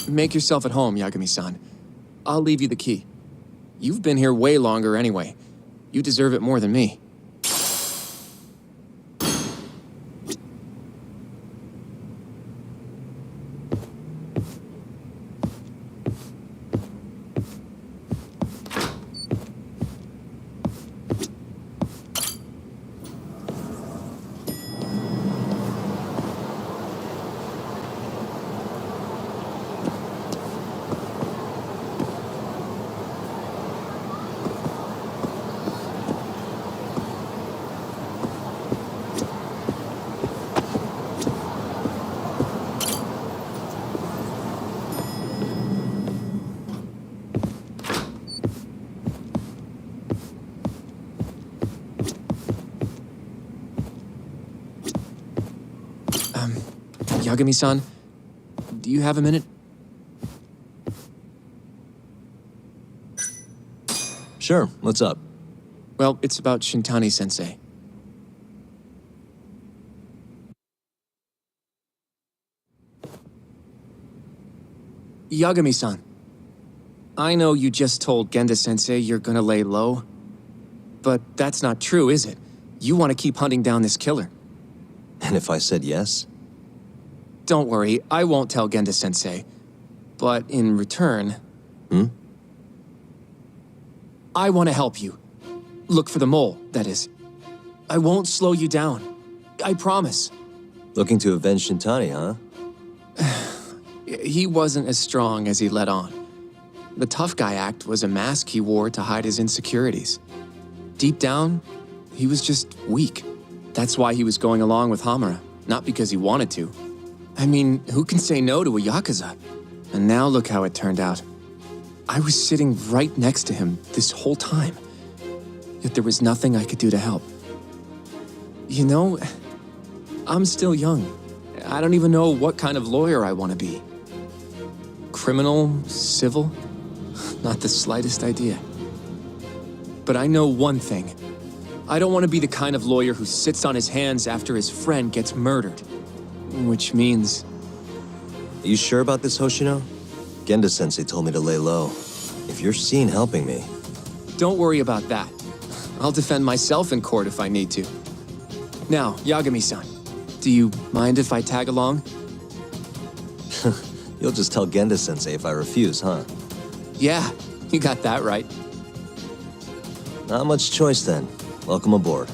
Make yourself at home, Yagami-san. I'll leave you the key. You've been here way longer anyway. You deserve it more than me. Yagami-san, do you have a minute? Sure, what's up? Well, it's about Shintani-sensei. Yagami-san, I know you just told Genda-sensei you're gonna lay low, but that's not true, is it? You want to keep hunting down this killer. And if I said yes? Don't worry, I won't tell Genda-sensei. But in return... I want to help you. Look for the mole, that is. I won't slow you down. I promise. Looking to avenge Shintani, huh? He wasn't as strong as he let on. The tough guy act was a mask he wore to hide his insecurities. Deep down, he was just weak. That's why he was going along with Hamura, not because he wanted to. I mean, who can say no to a Yakuza? And now look how it turned out. I was sitting right next to him this whole time. Yet there was nothing I could do to help. You know, I'm still young. I don't even know what kind of lawyer I want to be. Criminal? Civil? Not the slightest idea. But I know one thing. I don't want to be the kind of lawyer who sits on his hands after his friend gets murdered. Which means... Are you sure about this, Hoshino? Genda-sensei told me to lay low. If you're seen helping me... Don't worry about that. I'll defend myself in court if I need to. Now, Yagami-san, do you mind if I tag along? You'll just tell Genda-sensei if I refuse, huh? Yeah, you got that right. Not much choice then. Welcome aboard.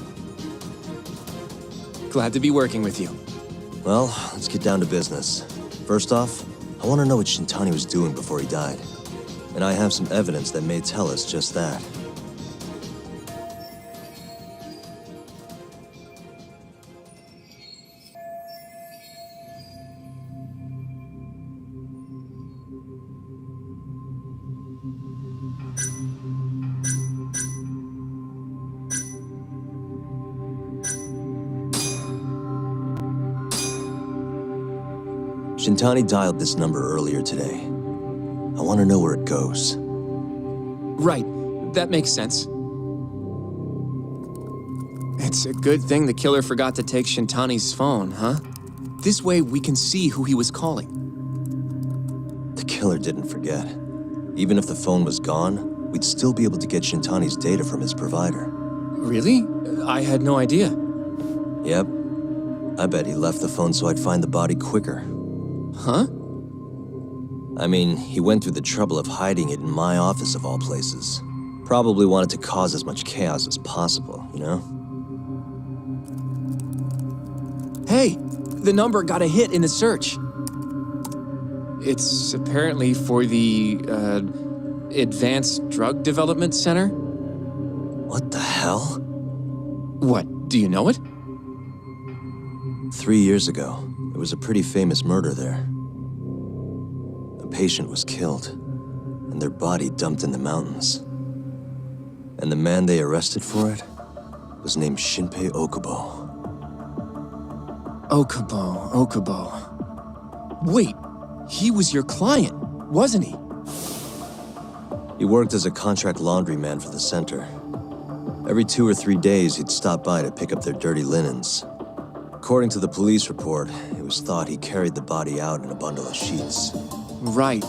Glad to be working with you. Well, let's get down to business. First off, I want to know what Shintani was doing before he died. And I have some evidence that may tell us just that. Shintani dialed this number earlier today. I want to know where it goes. Right, that makes sense. It's a good thing the killer forgot to take Shintani's phone, huh? This way we can see who he was calling. The killer didn't forget. Even if the phone was gone, we'd still be able to get Shintani's data from his provider. Really? I had no idea. Yep. I bet he left the phone so I'd find the body quicker. Huh? I mean, he went through the trouble of hiding it in my office of all places. Probably wanted to cause as much chaos as possible, you know? Hey, the number got a hit in the search. It's apparently for the, Advanced Drug Development Center? What the hell? What, do you know it? 3 years ago, there was a pretty famous murder there. A patient was killed, and their body dumped in the mountains. And the man they arrested for it was named Shinpei Okubo. Okubo. Wait, he was your client, wasn't he? He worked as a contract laundryman for the center. Every 2 or 3 days, he'd stop by to pick up their dirty linens. According to the police report, it was thought he carried the body out in a bundle of sheets. Right.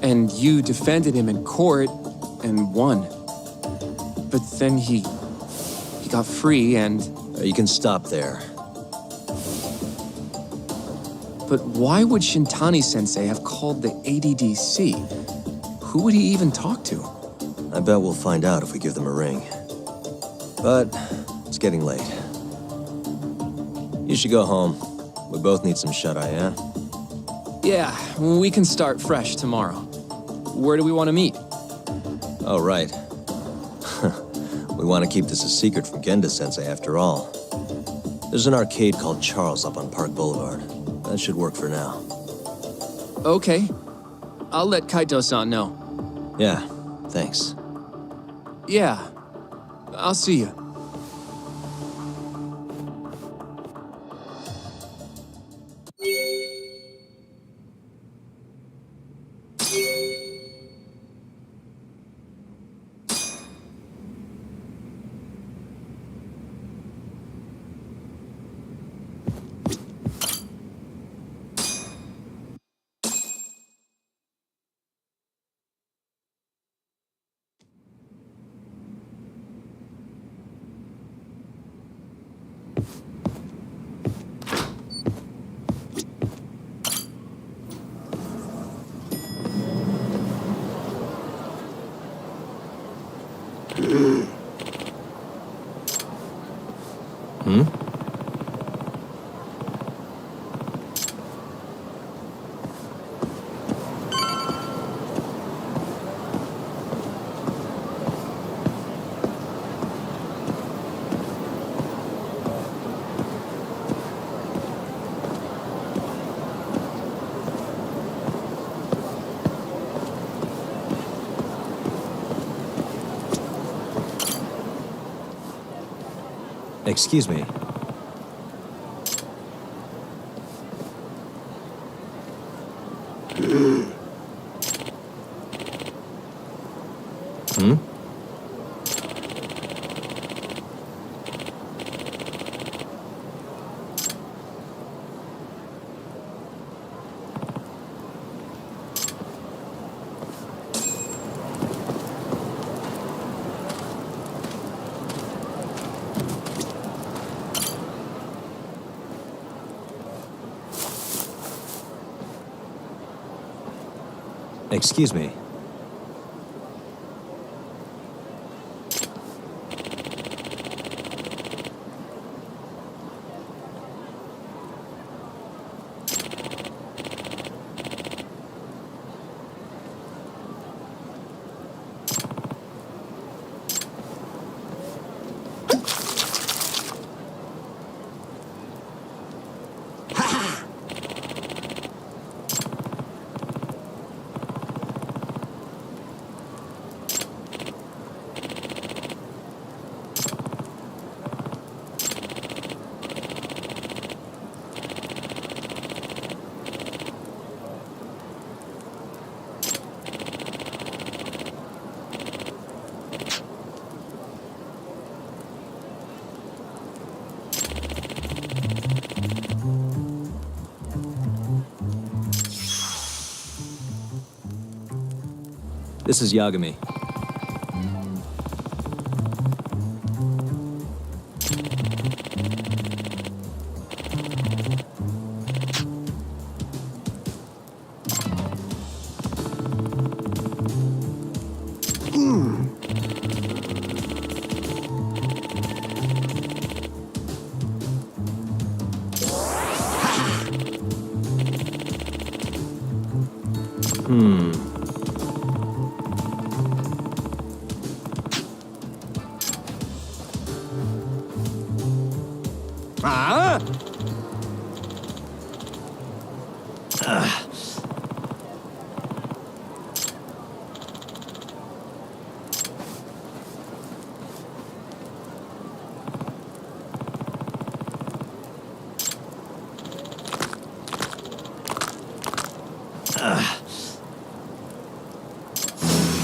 And you defended him in court and won. But then he got free and... You can stop there. But why would Shintani-sensei have called the ADDC? Who would he even talk to? I bet we'll find out if we give them a ring. But it's getting late. You should go home. We both need some shut-eye, yeah? Yeah, we can start fresh tomorrow. Where do we want to meet? Oh, right. We want to keep this a secret from Genda-sensei after all. There's an arcade called Charles up on Park Boulevard. That should work for now. Okay. I'll let Kaito-san know. Yeah, thanks. Yeah. I'll see you. Excuse me. Excuse me. This is Yagami.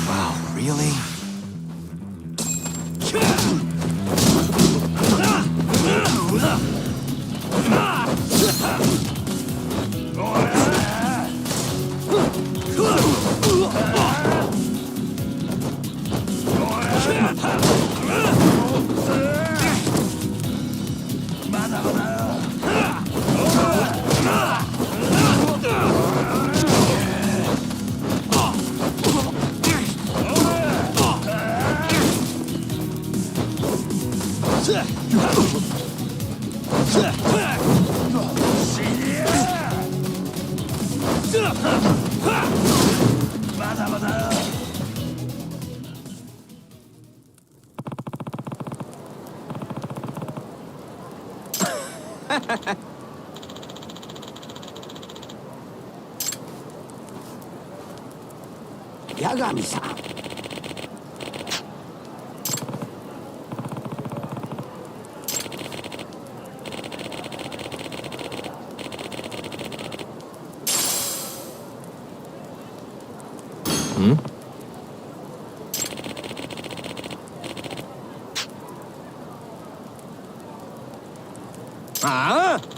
Wow, really? 八神さん。ああ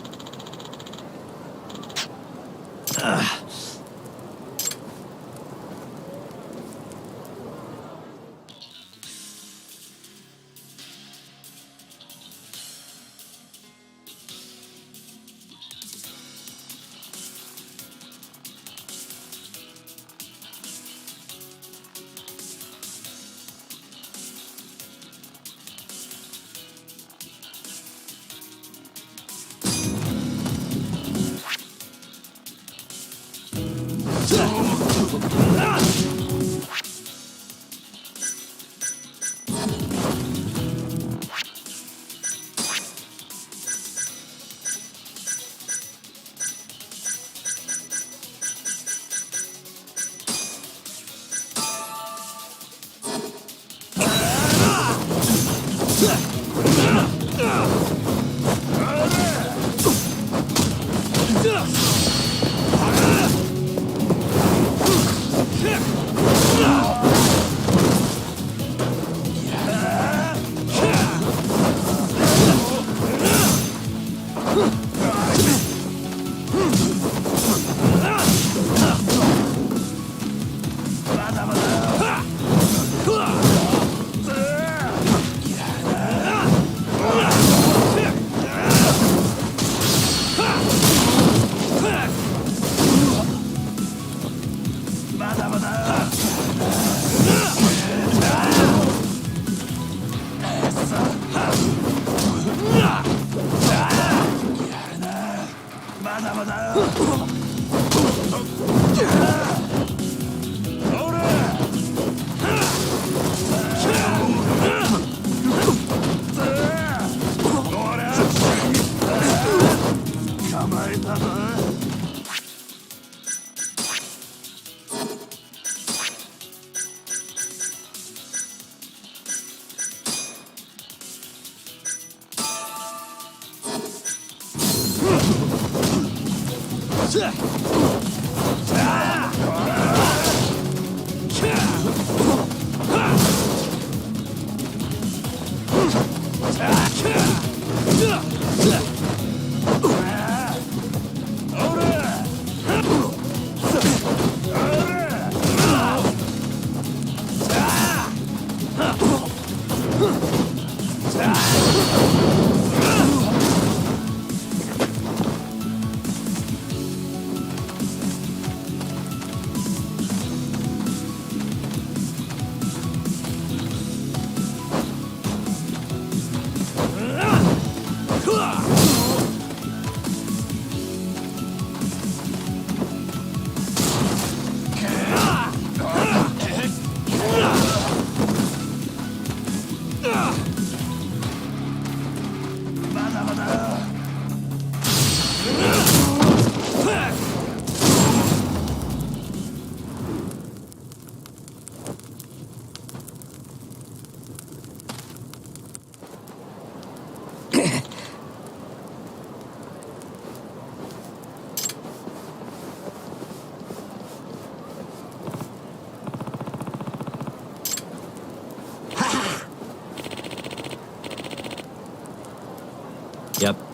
Yep.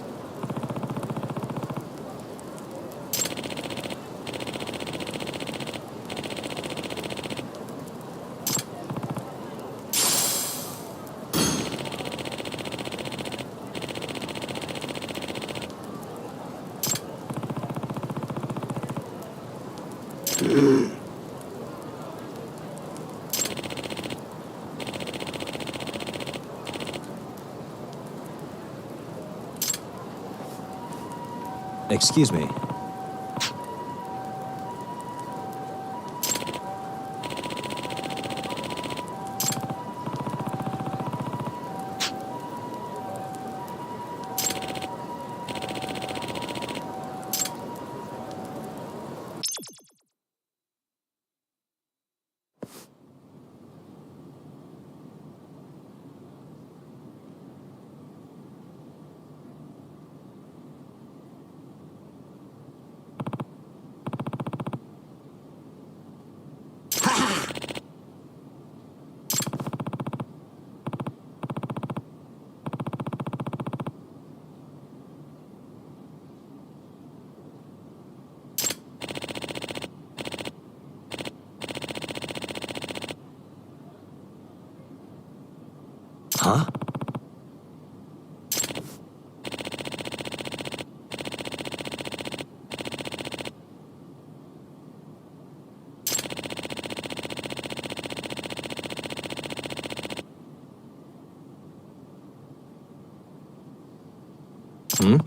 Excuse me. Huh? Hmm?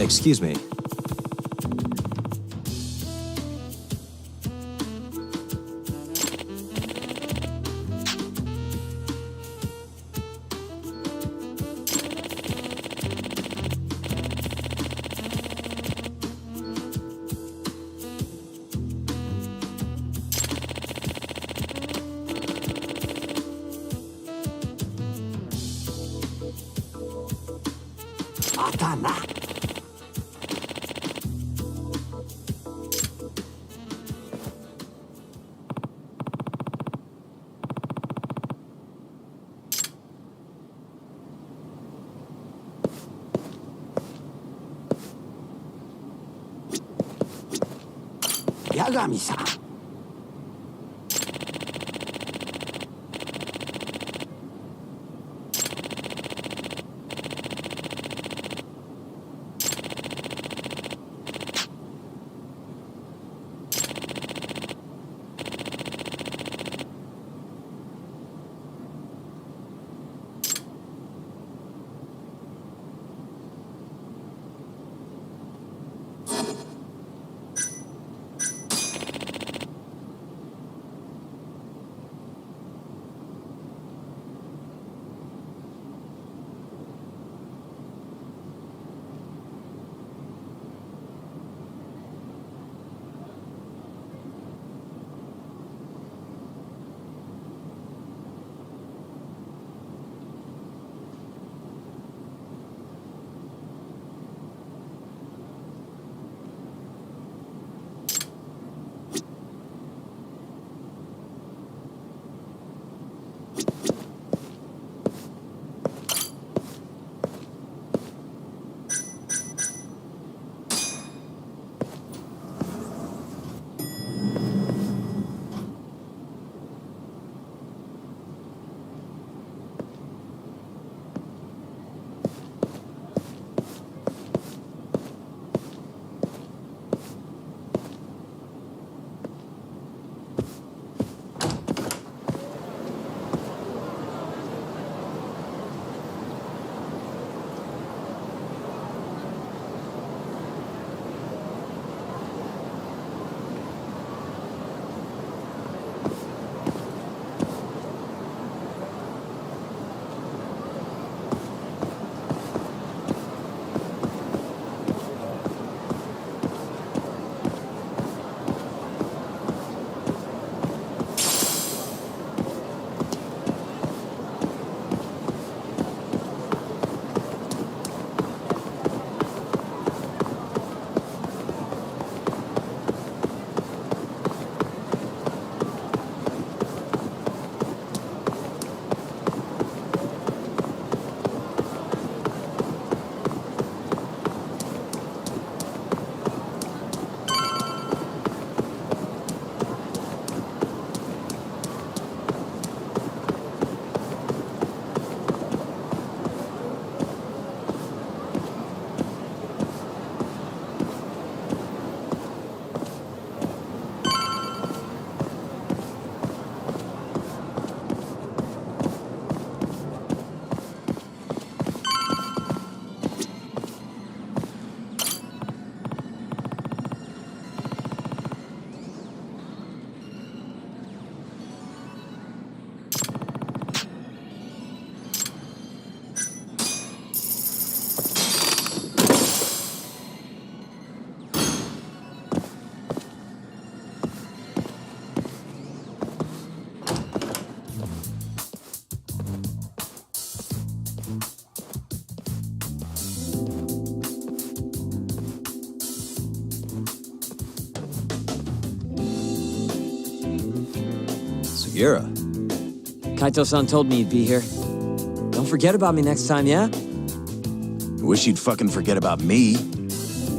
Excuse me. Atana. 八神さん。Gira. Kaito-san told me you'd be here. Don't forget about me next time, yeah? I wish you'd fucking forget about me.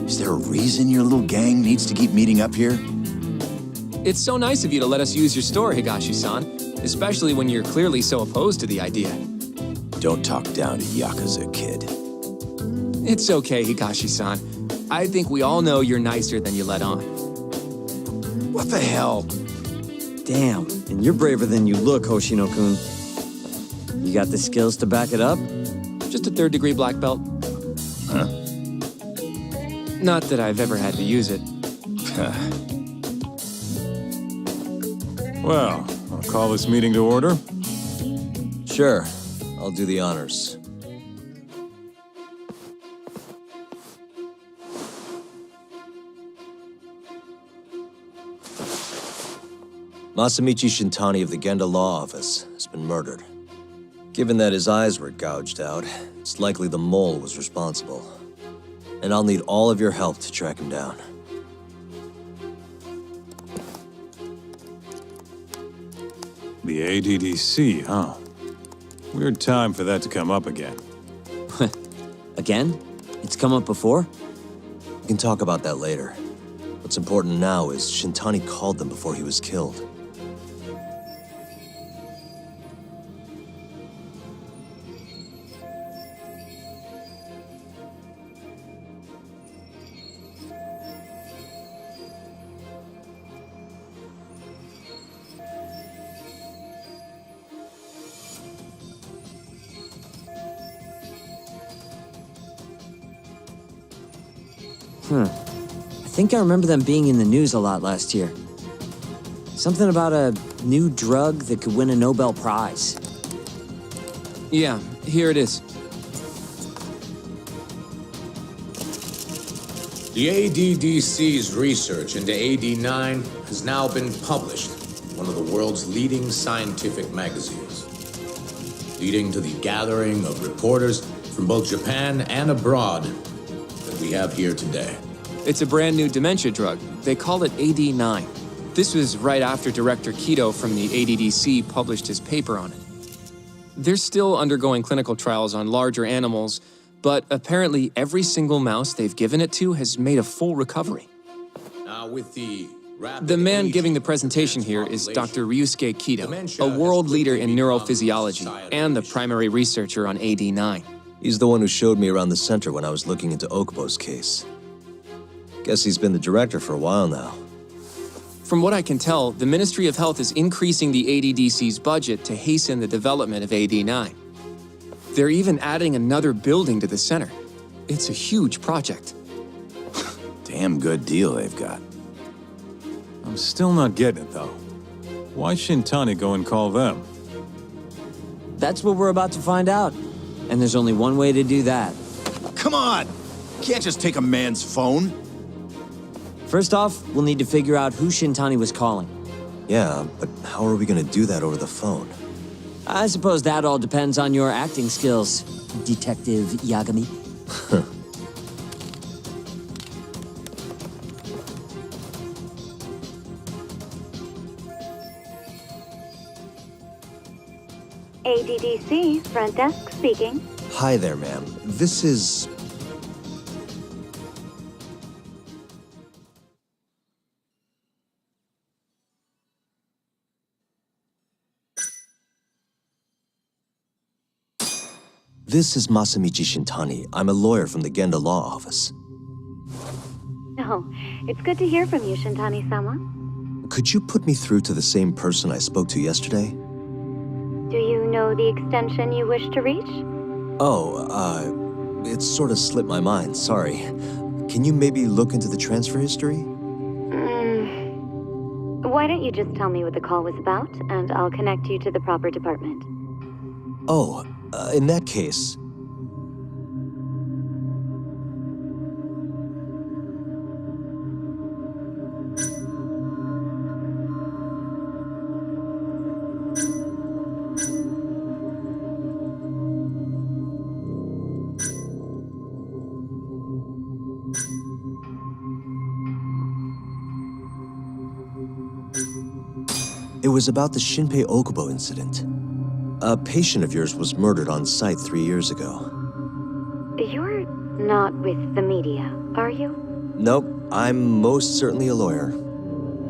Is there a reason your little gang needs to keep meeting up here? It's so nice of you to let us use your store, Higashi-san, especially when you're clearly so opposed to the idea. Don't talk down to Yakuza, kid. It's okay, Higashi-san. I think we all know you're nicer than you let on. What the hell? Damn, and you're braver than you look, Hoshino-kun. You got the skills to back it up? Just a third-degree black belt. Huh? Not that I've ever had to use it. Well, I'll call this meeting to order. Sure, I'll do the honors. Masamichi Shintani of the Genda Law Office has been murdered. Given that his eyes were gouged out, it's likely the mole was responsible. And I'll need all of your help to track him down. The ADDC, huh? Weird time for that to come up again. Again? It's come up before? We can talk about that later. What's important now is Shintani called them before he was killed. I think I remember them being in the news a lot last year. Something about a new drug that could win a Nobel Prize. Yeah, here it is. The ADDC's research into AD9 has now been published in one of the world's leading scientific magazines, leading to the gathering of reporters from both Japan and abroad that we have here today. It's a brand new dementia drug. They call it AD9. This was right after Director Kido from the ADDC published his paper on it. They're still undergoing clinical trials on larger animals, but apparently every single mouse they've given it to has made a full recovery. Now, with the The man giving the presentation here is Dr. Ryusuke Kido, a world leader in neurophysiology and the primary researcher on AD9. He's the one who showed me around the center when I was looking into Okubo's case. Guess he's been the director for a while now. From what I can tell, the Ministry of Health is increasing the ADDC's budget to hasten the development of AD9. They're even adding another building to the center. It's a huge project. Damn good deal they've got. I'm still not getting it, though. Why Shintani go and call them? That's what we're about to find out. And there's only one way to do that. Come on! Can't just take a man's phone. First off, we'll need to figure out who Shintani was calling. Yeah, but how are we gonna do that over the phone? I suppose that all depends on your acting skills, Detective Yagami. ADDC, front desk speaking. Hi there, ma'am. This is... This is Masamichi Shintani. I'm a lawyer from the Genda Law Office. Oh, it's good to hear from you, Shintani-sama. Could you put me through to the same person I spoke to yesterday? Do you know the extension you wish to reach? Oh, it sort of slipped my mind, sorry. Can you maybe look into the transfer history? Why don't you just tell me what the call was about, and I'll connect you to the proper department. Oh, in that case... It was about the Shinpei Okubo incident. A patient of yours was murdered on site 3 years ago. You're not with the media, are you? Nope, I'm most certainly a lawyer.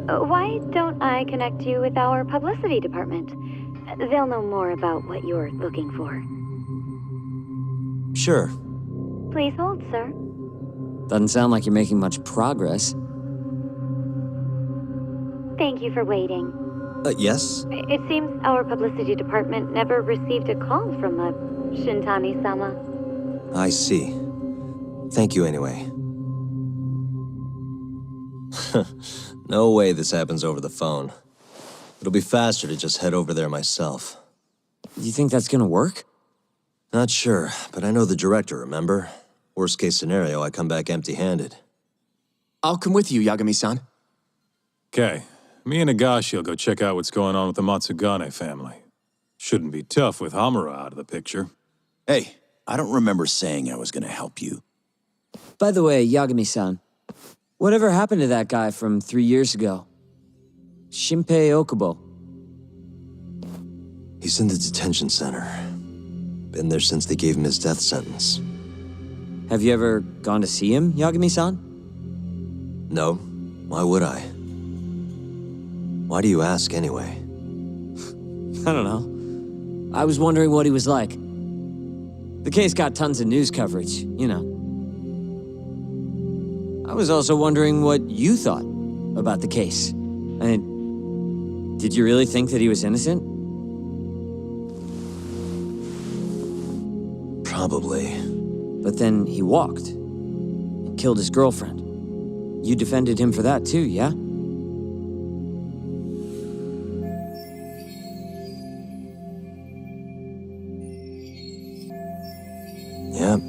Why don't I connect you with our publicity department? They'll know more about what you're looking for. Sure. Please hold, sir. Doesn't sound like you're making much progress. Thank you for waiting. Yes? It seems our publicity department never received a call from a Shintani-sama. I see. Thank you anyway. No way this happens over the phone. It'll be faster to just head over there myself. You think that's gonna work? Not sure, but I know the director, remember? Worst case scenario, I come back empty-handed. I'll come with you, Yagami-san. Okay, me and Nagashi will go check out what's going on with the Matsugane family. Shouldn't be tough with Hamura out of the picture. Hey, I don't remember saying I was gonna help you. By the way, Yagami-san, whatever happened to that guy from 3 years ago? Shinpei Okubo. He's in the detention center. Been there since they gave him his death sentence. Have you ever gone to see him, Yagami-san? No, why would I? Why do you ask anyway? I don't know. I was wondering what he was like. The case got tons of news coverage, you know. I was also wondering what you thought about the case. I mean, did you really think that he was innocent? Probably. But then he walked and killed his girlfriend. You defended him for that too, yeah? Yep.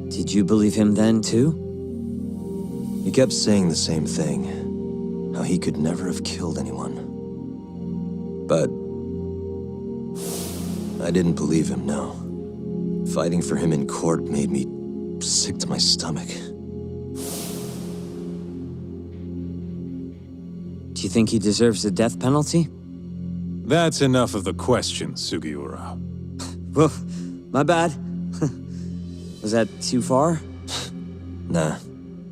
Did you believe him then too? He kept saying the same thing. How he could never have killed anyone. But I didn't believe him, no. Fighting for him in court made me sick to my stomach. Do you think he deserves the death penalty? That's enough of the questions, Sugiura. Well, my bad. Was that too far? Nah.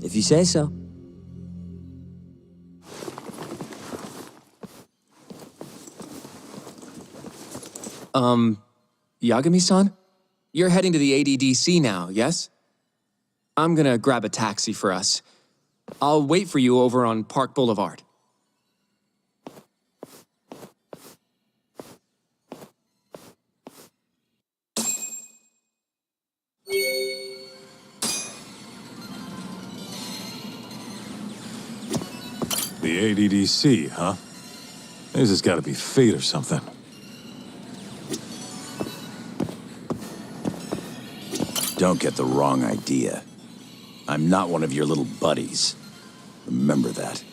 If you say so. Yagami-san? You're heading to the ADDC now, yes? I'm gonna grab a taxi for us. I'll wait for you over on Park Boulevard. The ADDC, huh? This has got to be fate or something. Don't get the wrong idea. I'm not one of your little buddies. Remember that.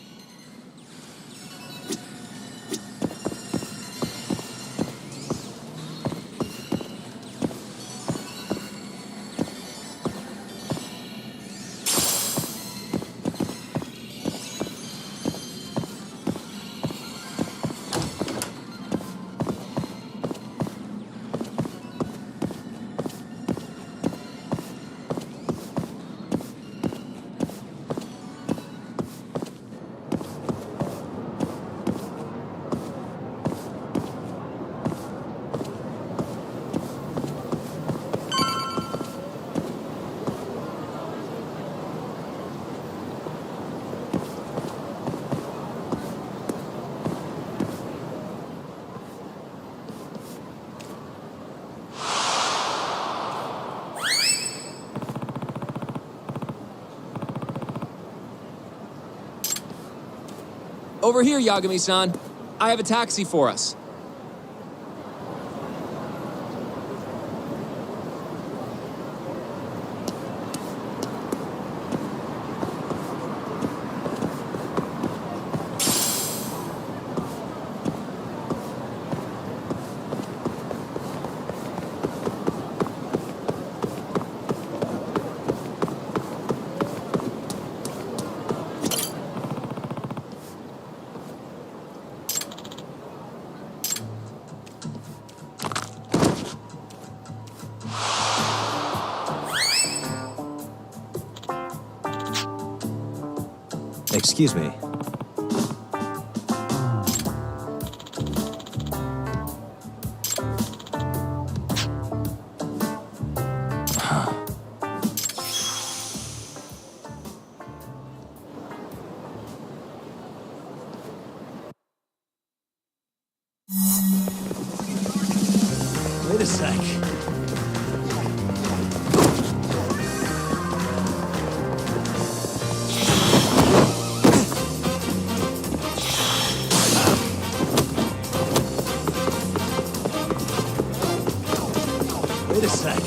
Over here, Yagami-san. I have a taxi for us. Excuse me. Wait a sec. Wait a sec.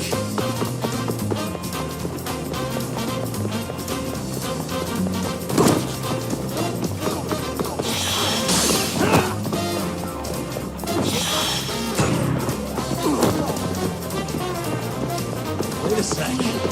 Wait a sec.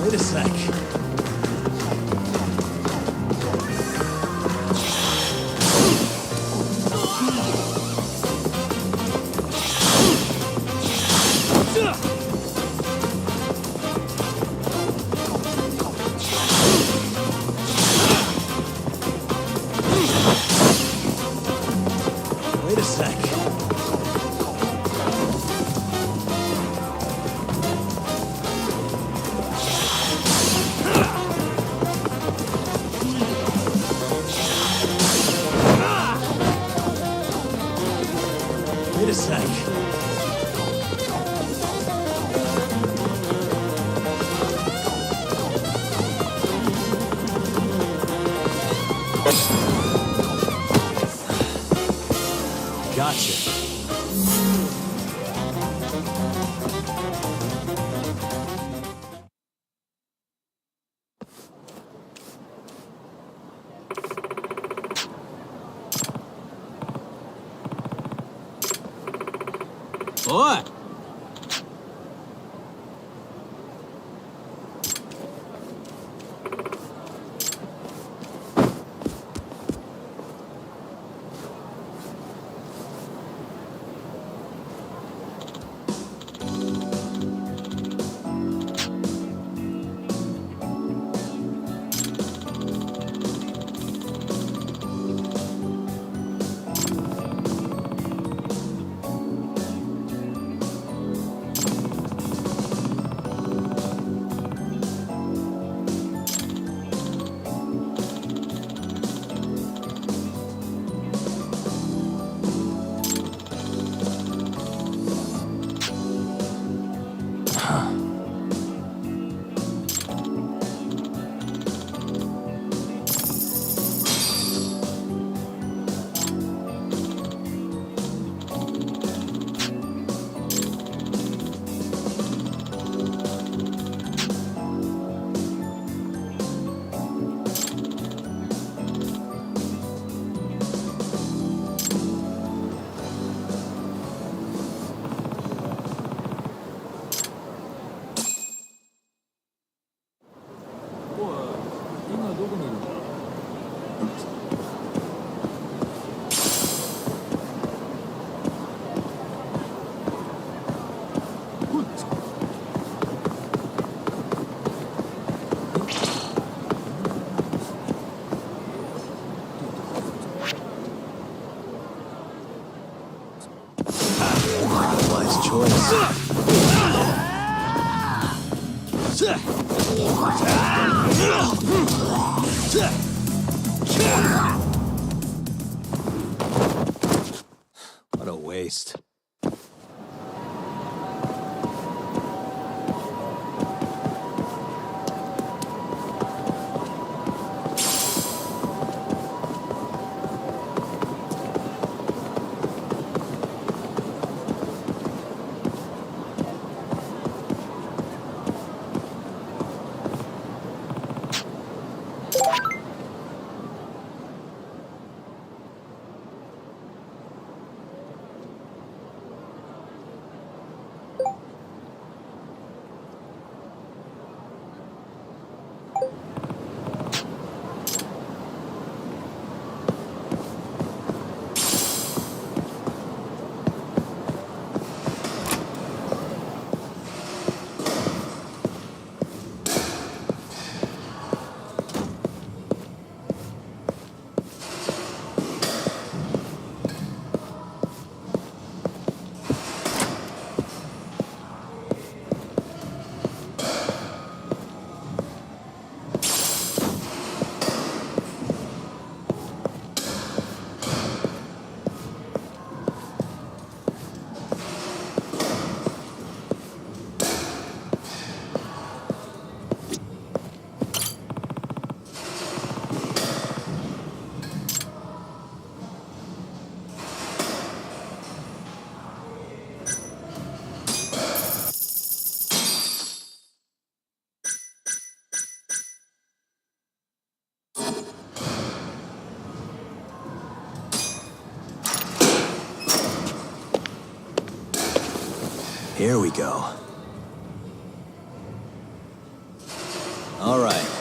Wait a sec. Wait a sec. Wait a sec. Gotcha. What? Wise choice. What a waste. Here we go. All right.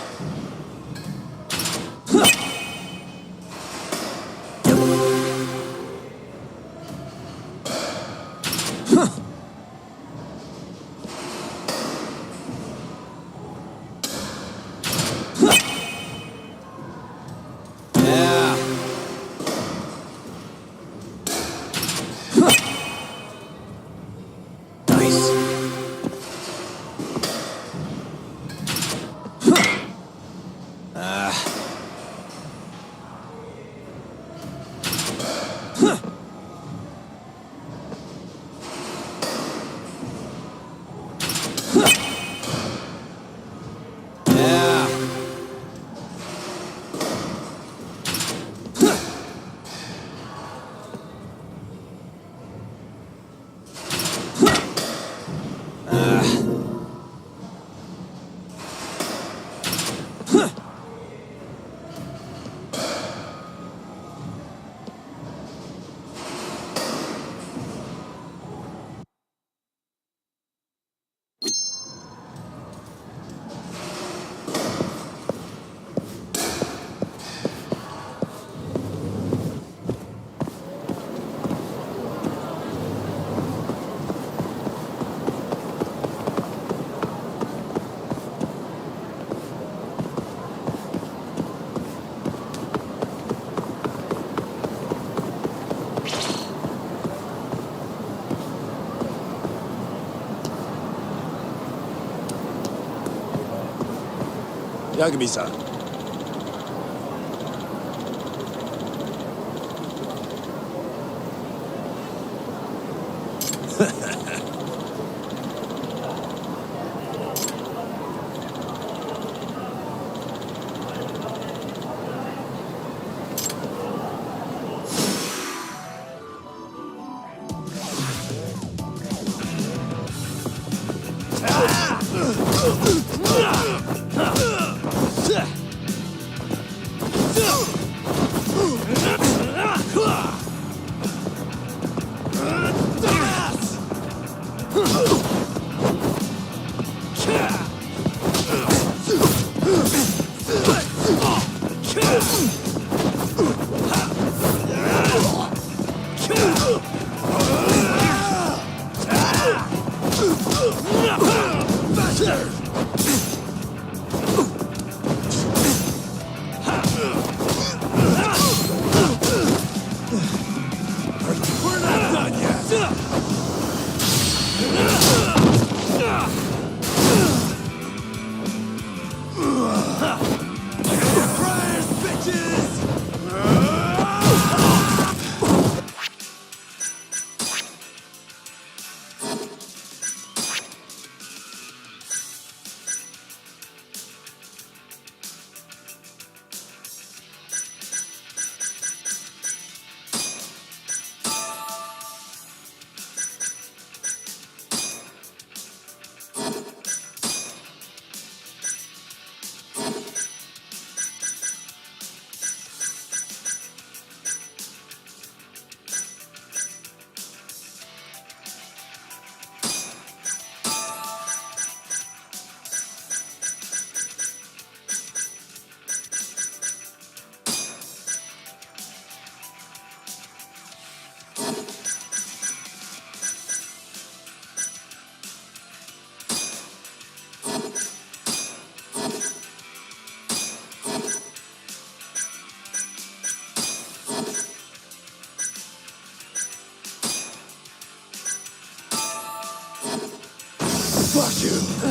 Yagami-san. Fuck you!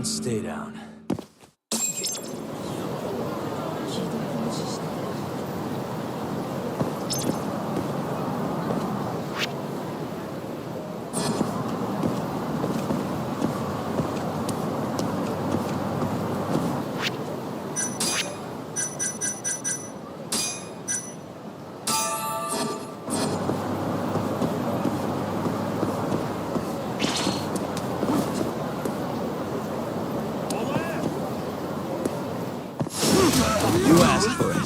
stay down. You asked for it.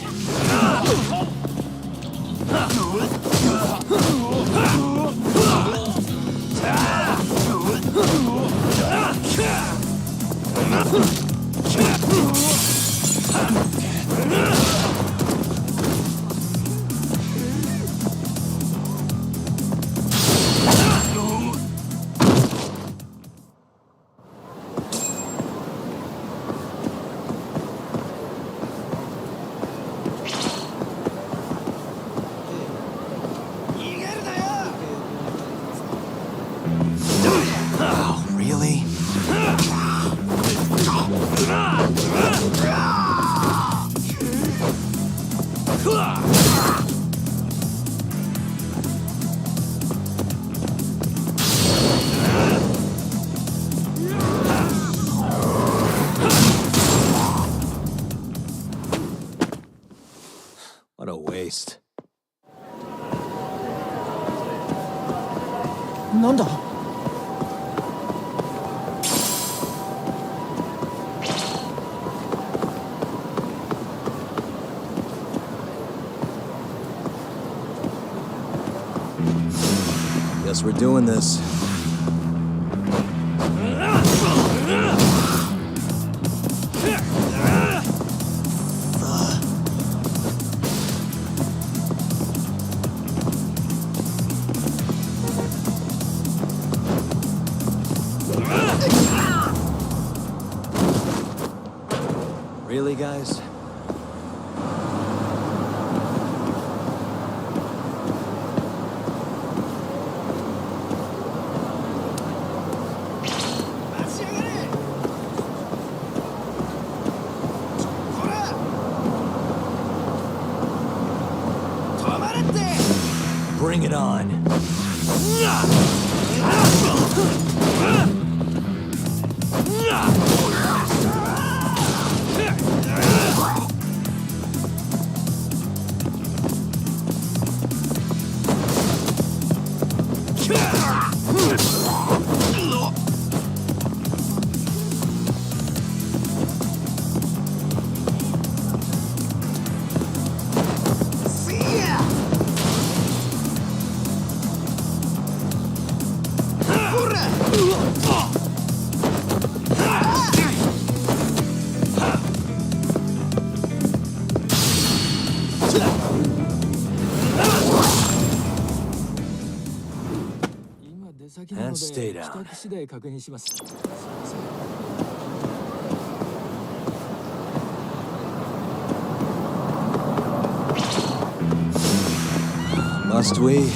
Oh, really? What a waste. なんだ Guess we're doing this. Really, guys? Bring it on. And stay down. Must we?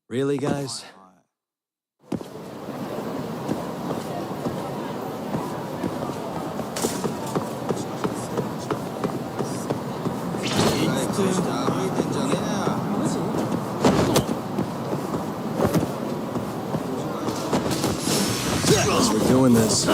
Really, guys? Guess we're doing this.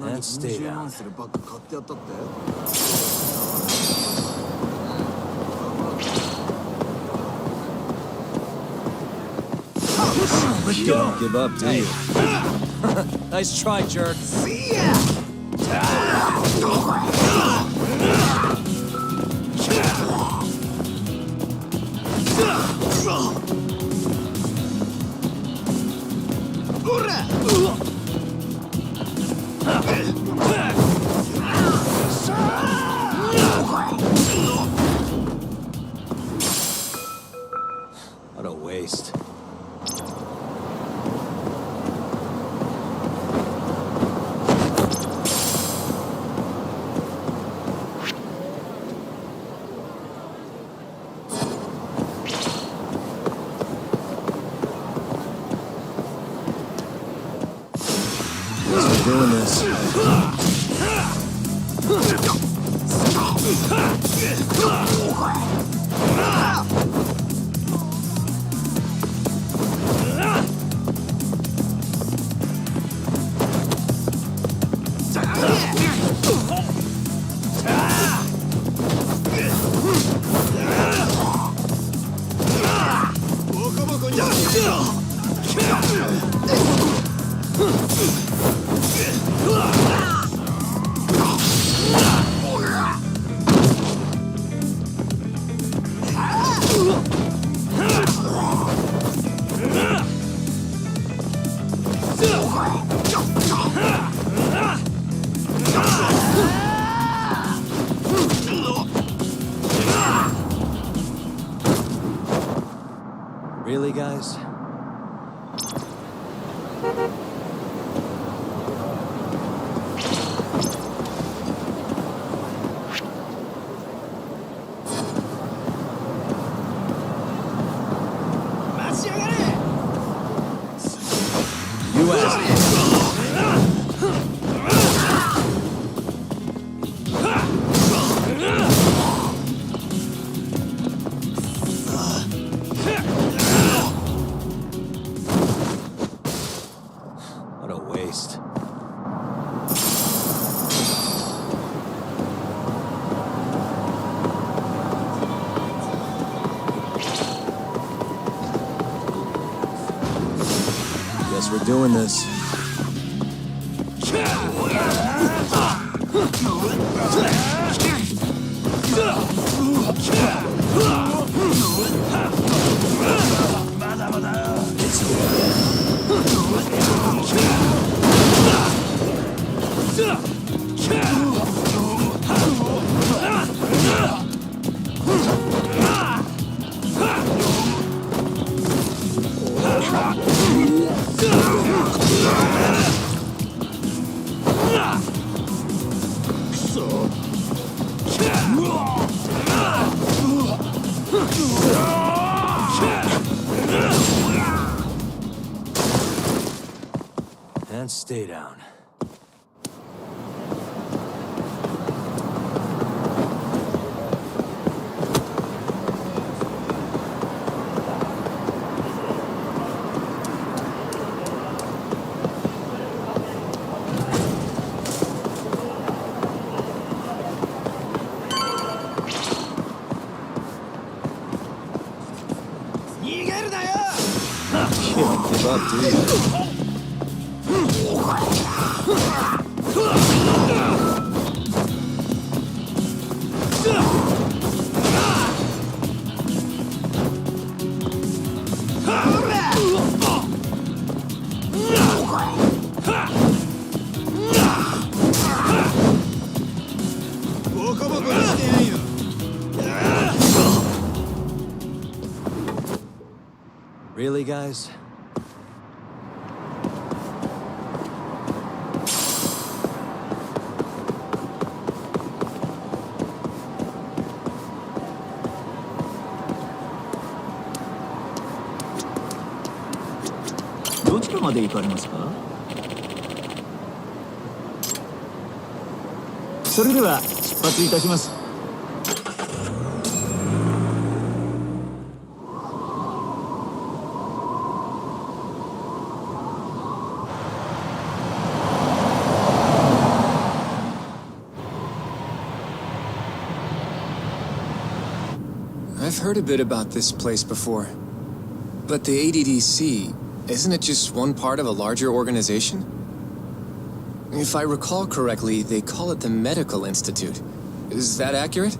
And stay down. You don't give up, do you? Nice try, jerk. What a waste. Guess we're doing this. Really, guys? You asked. What a waste. Guess we're doing this. And stay down. You don't give up, do you? Really, guys? heard a bit about this place before. But the ADDC, isn't it just one part of a larger organization? If I recall correctly, they call it the Medical Institute. Is that accurate?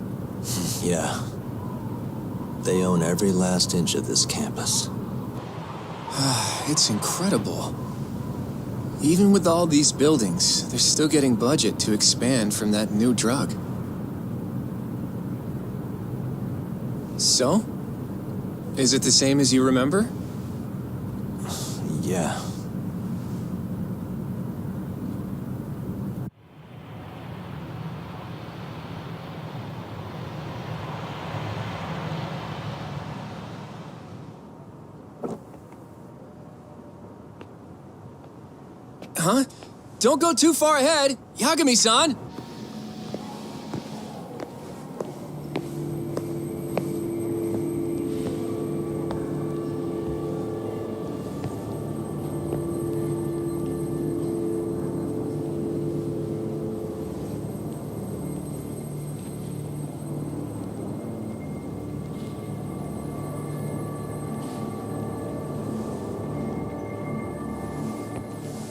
Yeah. They own every last inch of this campus. It's incredible. Even with all these buildings, they're still getting budget to expand from that new drug. So? Is it the same as you remember? Yeah. Huh? Don't go too far ahead! Yagami-san!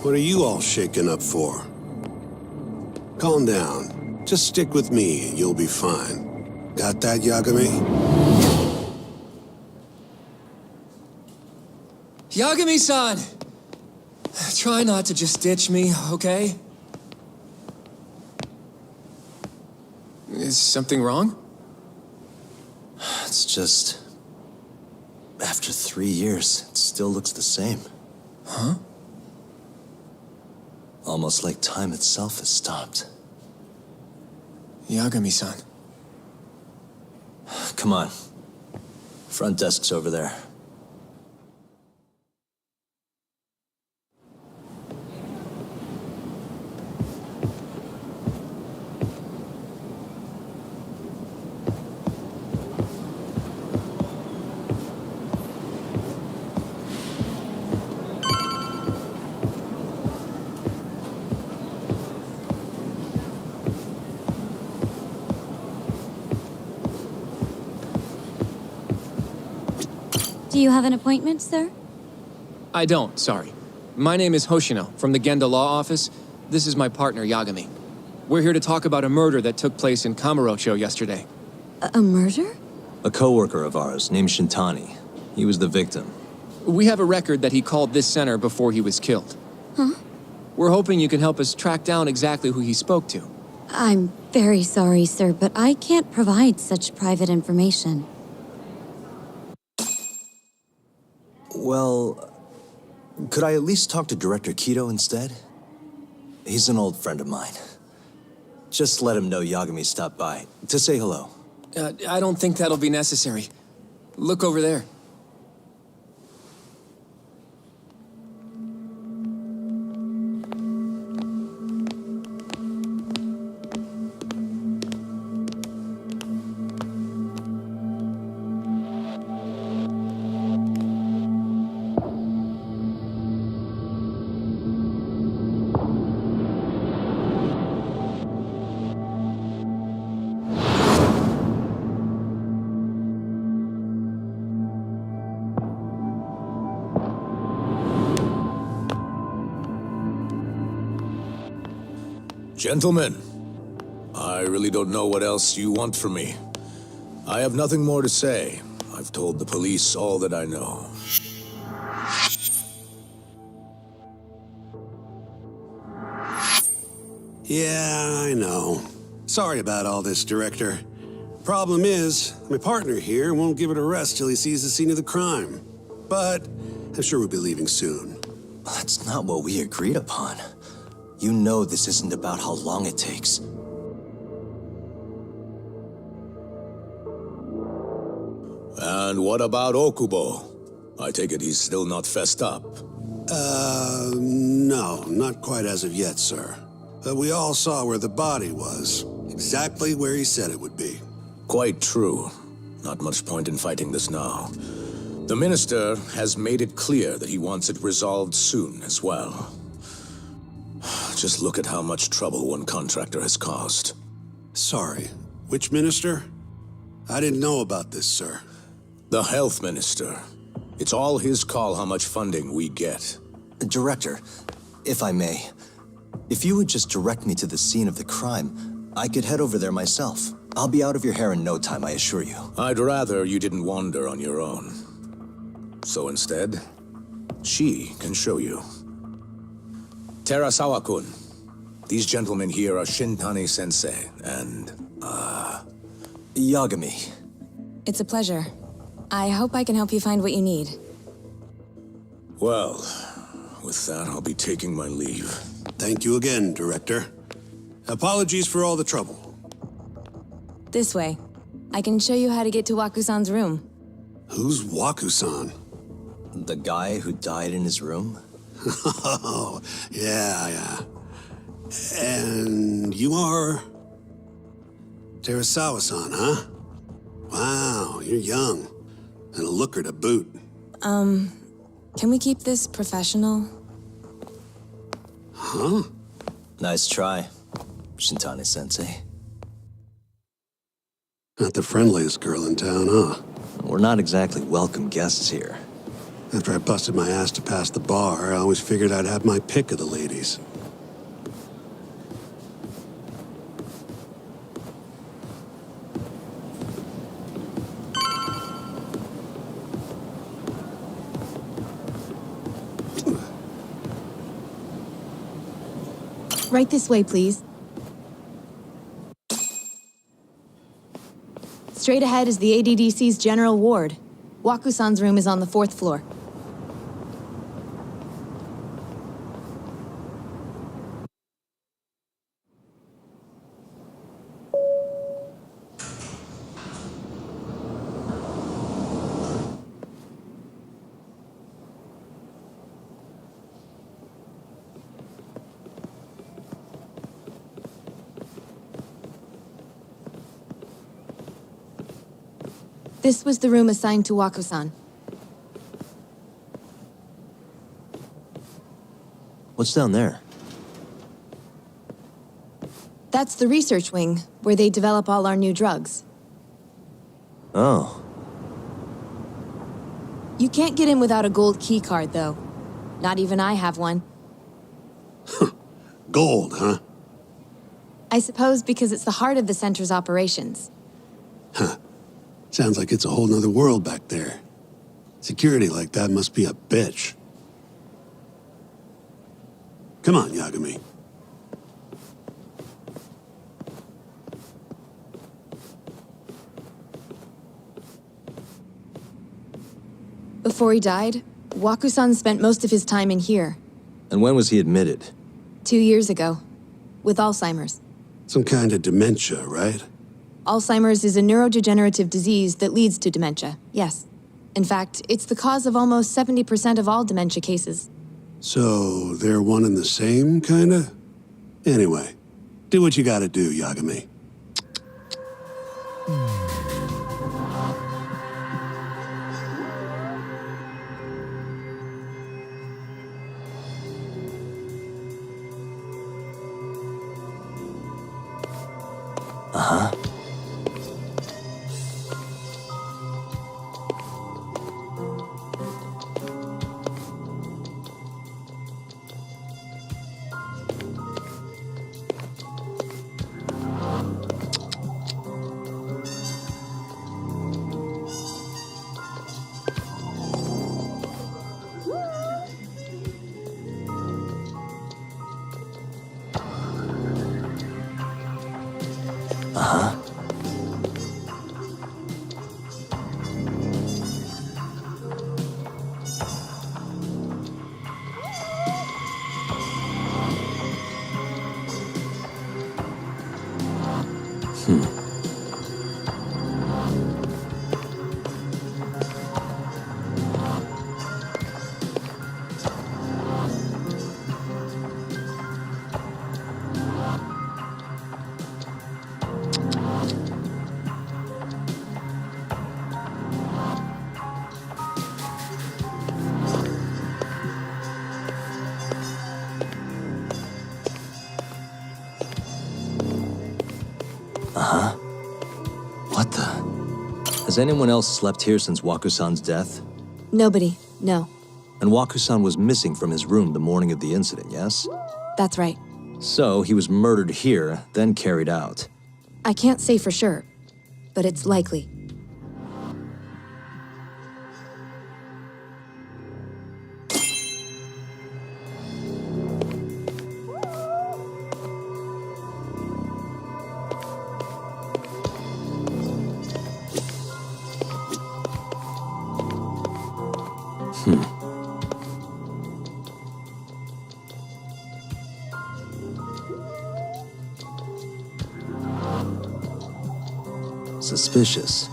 What are you all shaken up for? Calm down. Just stick with me and you'll be fine. Got that, Yagami? Yagami-san! Try not to just ditch me, okay? Is something wrong? It's just... After 3 years, it still looks the same. Huh? Almost like time itself has stopped. Yagami-san. Come on. Front desk's over there. Do you have an appointment, sir? I don't, sorry. My name is Hoshino, from the Genda Law Office. This is my partner, Yagami. We're here to talk about a murder that took place in Kamurocho yesterday. A murder? A coworker of ours named Shintani. He was the victim. We have a record that he called this center before he was killed. Huh? We're hoping you can help us track down exactly who he spoke to. I'm very sorry, sir, but I can't provide such private information. Well, could I at least talk to Director Kido instead? He's an old friend of mine. Just let him know Yagami stopped by, to say hello. I don't think that'll be necessary. Look over there. Gentlemen, I really don't know what else you want from me. I have nothing more to say. I've told the police all that I know. Yeah, I know. Sorry about all this, Director. Problem is, my partner here won't give it a rest till he sees the scene of the crime. But I'm sure we'll be leaving soon. That's not what we agreed upon. You know this isn't about how long it takes. And what about Okubo? I take it he's still not fessed up. No, not quite as of yet, sir. But we all saw where the body was. Exactly where he said it would be. Quite true. Not much point in fighting this now. The minister has made it clear that he wants it resolved soon as well. Just look at how much trouble one contractor has caused. Sorry, which minister? I didn't know about this, sir. The health minister. It's all his call how much funding we get. Director, if I may, if you would just direct me to the scene of the crime, I could head over there myself. I'll be out of your hair in no time, I assure you. I'd rather you didn't wander on your own. So instead, she can show you. Terasawa-kun, these gentlemen here are Shintani-sensei and, Yagami. It's a pleasure. I hope I can help you find what you need. Well, with that, I'll be taking my leave. Thank you again, Director. Apologies for all the trouble. This way. I can show you how to get to Waku-san's room. Who's Waku-san? The guy who died in his room? Oh, yeah. And you are... Terasawa-san, huh? Wow, you're young. And a looker to boot. Can we keep this professional? Huh? Nice try, Shintani-sensei. Not the friendliest girl in town, huh? We're not exactly welcome guests here. After I busted my ass to pass the bar, I always figured I'd have my pick of the ladies. Right this way, please. Straight ahead is the ADDC's general ward. Waku-san's room is on the 4th floor. This was the room assigned to Waku-san. What's down there? That's the research wing, where they develop all our new drugs. Oh. You can't get in without a gold key card, though. Not even I have one. Gold, huh? I suppose because it's the heart of the center's operations. Huh. Sounds like it's a whole nother world back there. Security like that must be a bitch. Come on, Yagami. Before he died, Waku-san spent most of his time in here. And when was he admitted? 2 years ago. With Alzheimer's. Some kind of dementia, right? Alzheimer's is a neurodegenerative disease that leads to dementia, yes. In fact, it's the cause of almost 70% of all dementia cases. So, they're one and the same, kinda? Anyway, do what you gotta do, Yagami. Uh-huh. Has anyone else slept here since Waku-san's death? Nobody, no. And Waku-san was missing from his room the morning of the incident, yes? That's right. So he was murdered here, then carried out. I can't say for sure, but it's likely. Suspicious.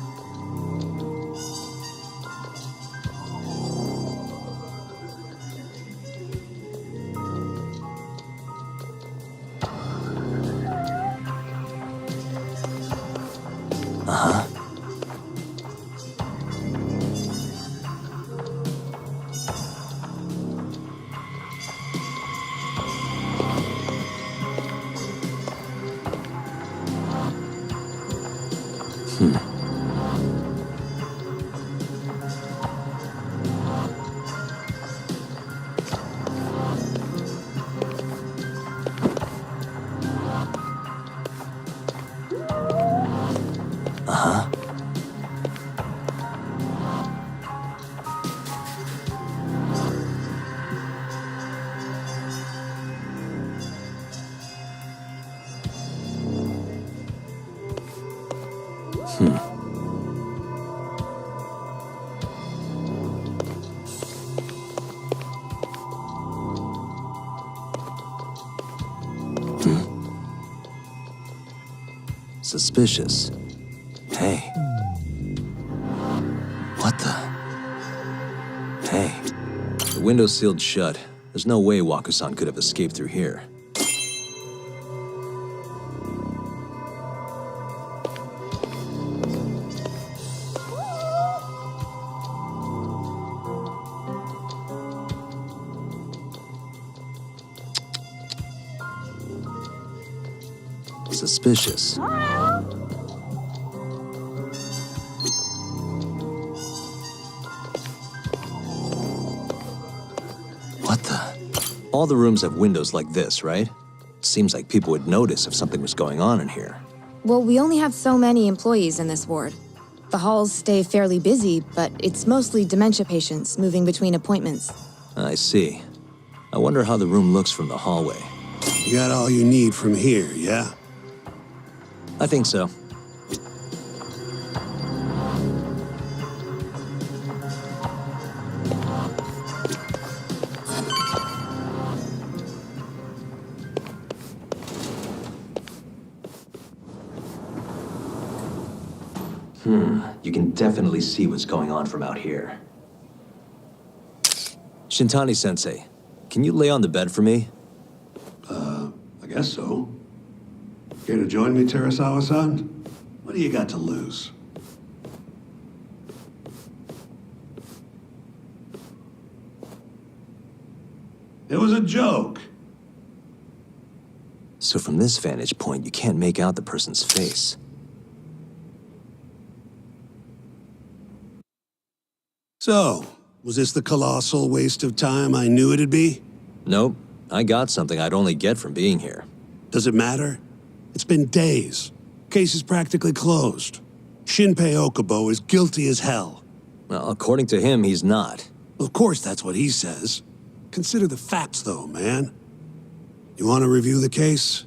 Suspicious. Hey. What the? Hey. The window's sealed shut. There's no way Waku-san could have escaped through here. Suspicious. What the? All the rooms have windows like this, right? Seems like people would notice if something was going on in here. Well, we only have so many employees in this ward. The halls stay fairly busy, but it's mostly dementia patients moving between appointments. I see. I wonder how the room looks from the hallway. You got all you need from here, yeah? I think so. You can definitely see what's going on from out here. Shintani-sensei, can you lay on the bed for me? I guess so. Care to join me, Terasawa-san? What do you got to lose? It was a joke. So from this vantage point, you can't make out the person's face. So, was this the colossal waste of time I knew it'd be? Nope. I got something I'd only get from being here. Does it matter? It's been days. Case is practically closed. Shinpei Okubo is guilty as hell. Well, according to him, he's not. Of course that's what he says. Consider the facts, though, man. You want to review the case?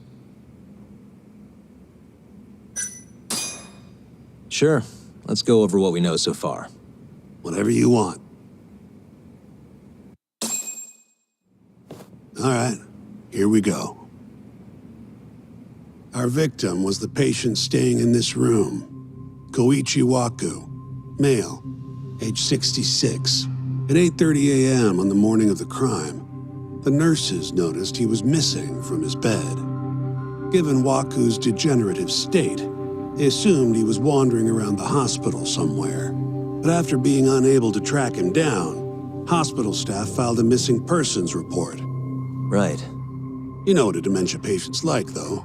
Sure. Let's go over what we know so far. Whatever you want. All right, here we go. Our victim was the patient staying in this room, Koichi Waku, male, age 66. At 8:30 a.m. on the morning of the crime, the nurses noticed he was missing from his bed. Given Waku's degenerative state, they assumed he was wandering around the hospital somewhere. But after being unable to track him down, hospital staff filed a missing persons report. Right. You know what a dementia patient's like, though.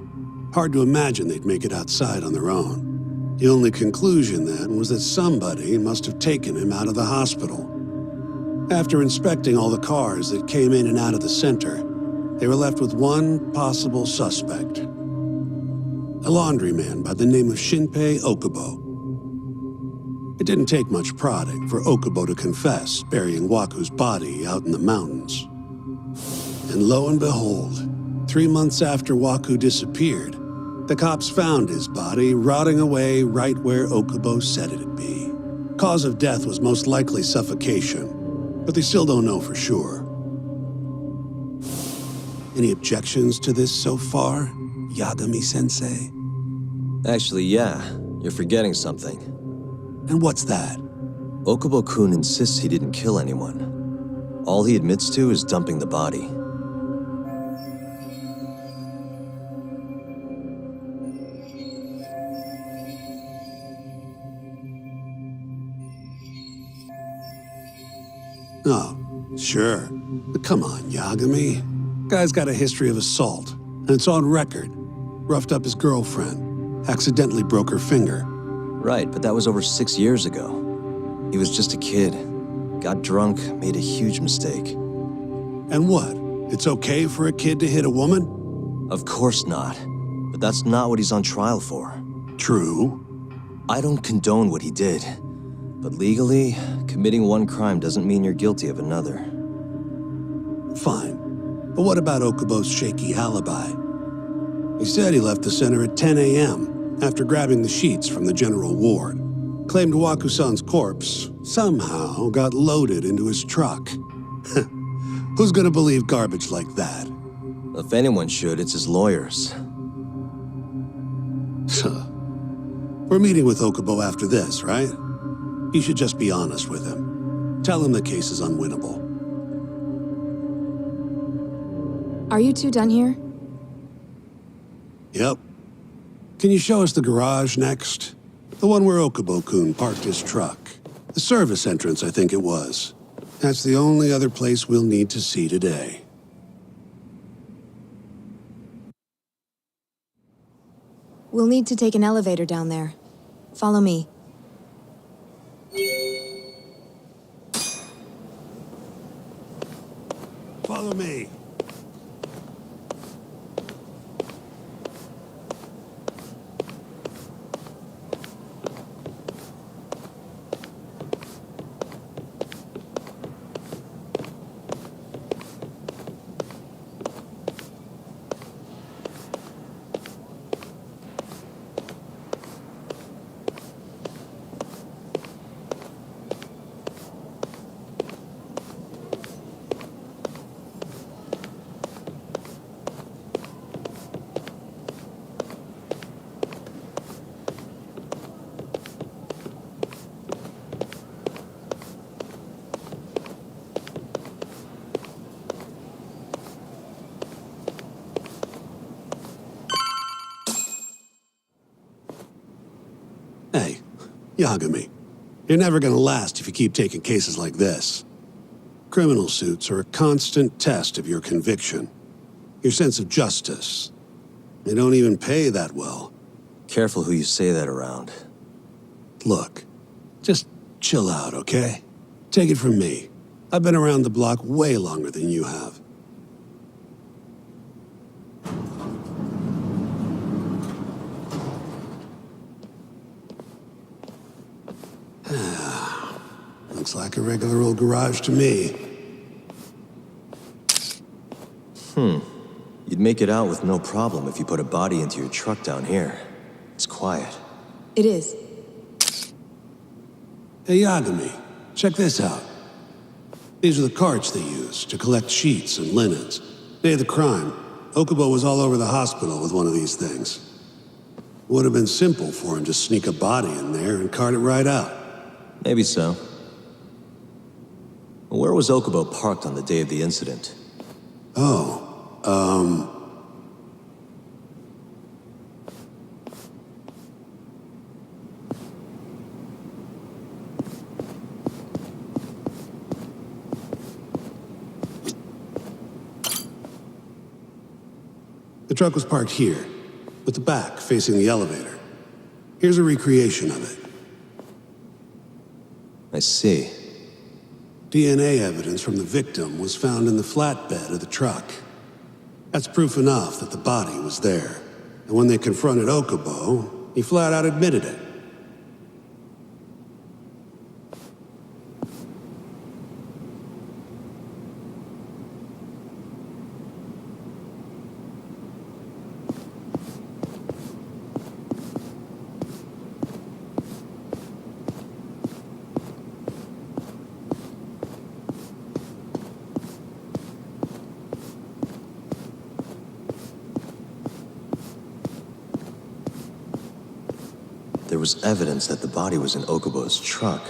Hard to imagine they'd make it outside on their own. The only conclusion then was that somebody must have taken him out of the hospital. After inspecting all the cars that came in and out of the center, they were left with one possible suspect. A laundryman by the name of Shinpei Okubo. It didn't take much prodding for Okubo to confess burying Waku's body out in the mountains. And lo and behold, 3 months after Waku disappeared, the cops found his body rotting away right where Okubo said it'd be. Cause of death was most likely suffocation, but they still don't know for sure. Any objections to this so far, Yagami-sensei? Actually, yeah. You're forgetting something. And what's that? Okubo-kun insists he didn't kill anyone. All he admits to is dumping the body. Oh, sure. But come on, Yagami. Guy's got a history of assault, and it's on record. Roughed up his girlfriend, accidentally broke her finger. Right, but that was over 6 years ago. He was just a kid. Got drunk, made a huge mistake. And what? It's okay for a kid to hit a woman? Of course not. But that's not what he's on trial for. True. I don't condone what he did. But legally, committing one crime doesn't mean you're guilty of another. Fine. But what about Okubo's shaky alibi? He said he left the center at 10 a.m. after grabbing the sheets from the general ward. Claimed Waku-san's corpse somehow got loaded into his truck. Who's gonna believe garbage like that? If anyone should, it's his lawyers. We're meeting with Okubo after this, right? You should just be honest with him. Tell him the case is unwinnable. Are you two done here? Yep. Can you show us the garage next? The one where Okubo-kun parked his truck. The service entrance, I think it was. That's the only other place we'll need to see today. We'll need to take an elevator down there. Follow me. Follow me. Hey, Yagami, you're never gonna last if you keep taking cases like this. Criminal suits are a constant test of your conviction, your sense of justice. They don't even pay that well. Careful who you say that around. Look, just chill out, okay? Take it from me. I've been around the block way longer than you have. Looks like a regular old garage to me. You'd make it out with no problem if you put a body into your truck down here. It's quiet. It is. Hey, Yagami, check this out. These are the carts they use to collect sheets and linens. Day of the crime, Okubo was all over the hospital with one of these things. Would have been simple for him to sneak a body in there and cart it right out. Maybe so. Where was Okubo parked on the day of the incident? The truck was parked here, with the back facing the elevator. Here's a recreation of it. I see. DNA evidence from the victim was found in the flatbed of the truck. That's proof enough that the body was there. And when they confronted Okubo, he flat out admitted it. There was evidence that the body was in Okubo's truck.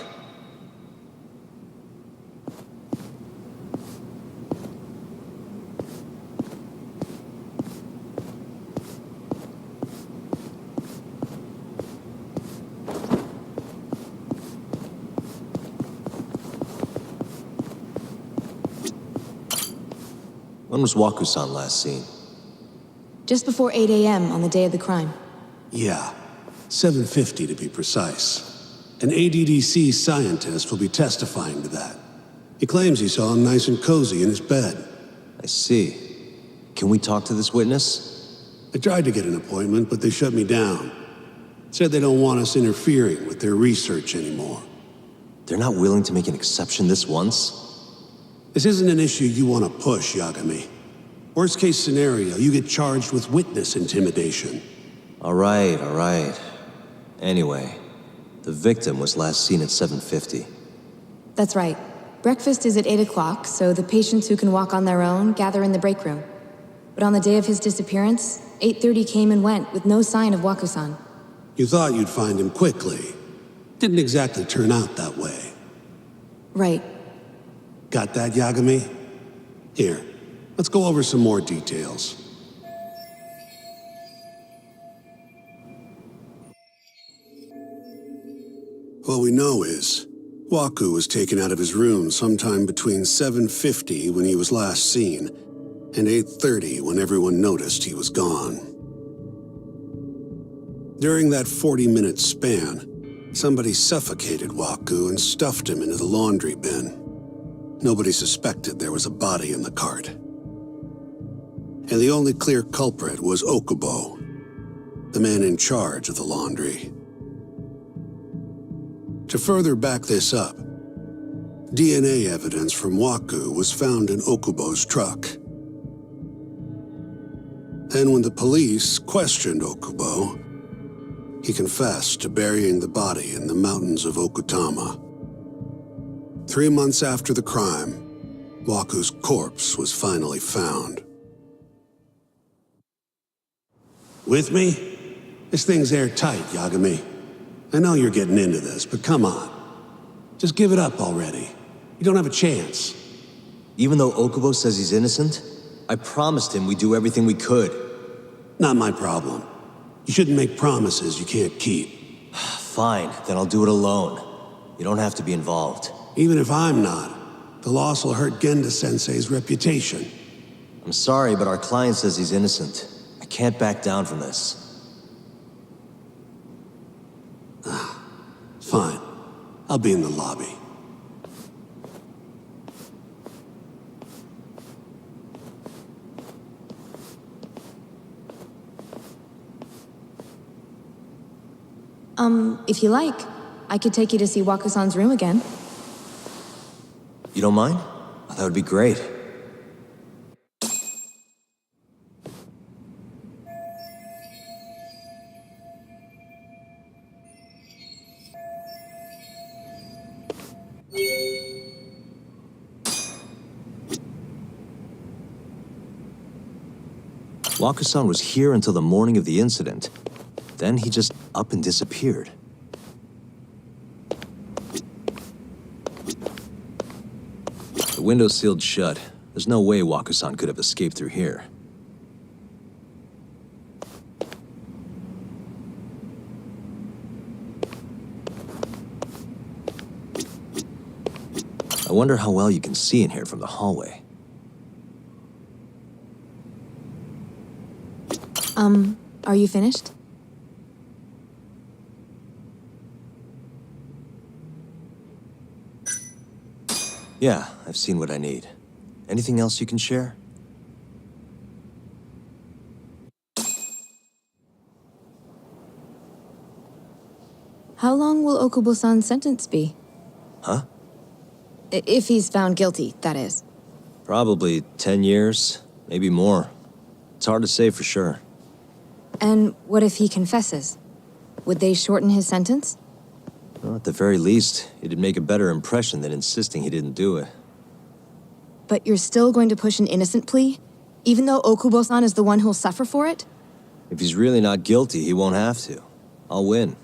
When was Waku-san last seen? Just before 8 a.m. on the day of the crime. Yeah, 7:50 to be precise. An ADDC scientist will be testifying to that. He claims he saw him nice and cozy in his bed. I see. Can we talk to this witness? I tried to get an appointment, but they shut me down. Said they don't want us interfering with their research anymore. They're not willing to make an exception this once? This isn't an issue you want to push, Yagami. Worst case scenario, you get charged with witness intimidation. All right. Anyway, the victim was last seen at 7:50. That's right. Breakfast is at 8 o'clock, so the patients who can walk on their own gather in the break room. But on the day of his disappearance, 8:30 came and went with no sign of Waku-san. You thought you'd find him quickly. Didn't exactly turn out that way. Right. Got that, Yagami? Here, let's go over some more details. What we know is, Waku was taken out of his room sometime between 7:50 when he was last seen, and 8:30 when everyone noticed he was gone. During that 40-minute span, somebody suffocated Waku and stuffed him into the laundry bin. Nobody suspected there was a body in the cart. And the only clear culprit was Okubo, the man in charge of the laundry. To further back this up, DNA evidence from Waku was found in Okubo's truck. And when the police questioned Okubo, he confessed to burying the body in the mountains of Okutama. 3 months after the crime, Waku's corpse was finally found. With me? This thing's airtight, Yagami. I know you're getting into this, but come on. Just give it up already. You don't have a chance. Even though Okubo says he's innocent, I promised him we'd do everything we could. Not my problem. You shouldn't make promises you can't keep. Fine, then I'll do it alone. You don't have to be involved. Even if I'm not, the loss will hurt Genda-sensei's reputation. I'm sorry, but our client says he's innocent. I can't back down from this. Fine. I'll be in the lobby. If you like, I could take you to see Waku-san's room again. You don't mind? That would be great. Waku-san was here until the morning of the incident. Then he just up and disappeared. The window's sealed shut. There's no way Waku-san could have escaped through here. I wonder how well you can see in here from the hallway. Are you finished? Yeah, I've seen what I need. Anything else you can share? How long will Okubo-san's sentence be? Huh? If he's found guilty, that is. Probably 10 years, maybe more. It's hard to say for sure. And what if he confesses? Would they shorten his sentence? Well, at the very least, it'd make a better impression than insisting he didn't do it. But you're still going to push an innocent plea? Even though Okubo-san is the one who'll suffer for it? If he's really not guilty, he won't have to. I'll win.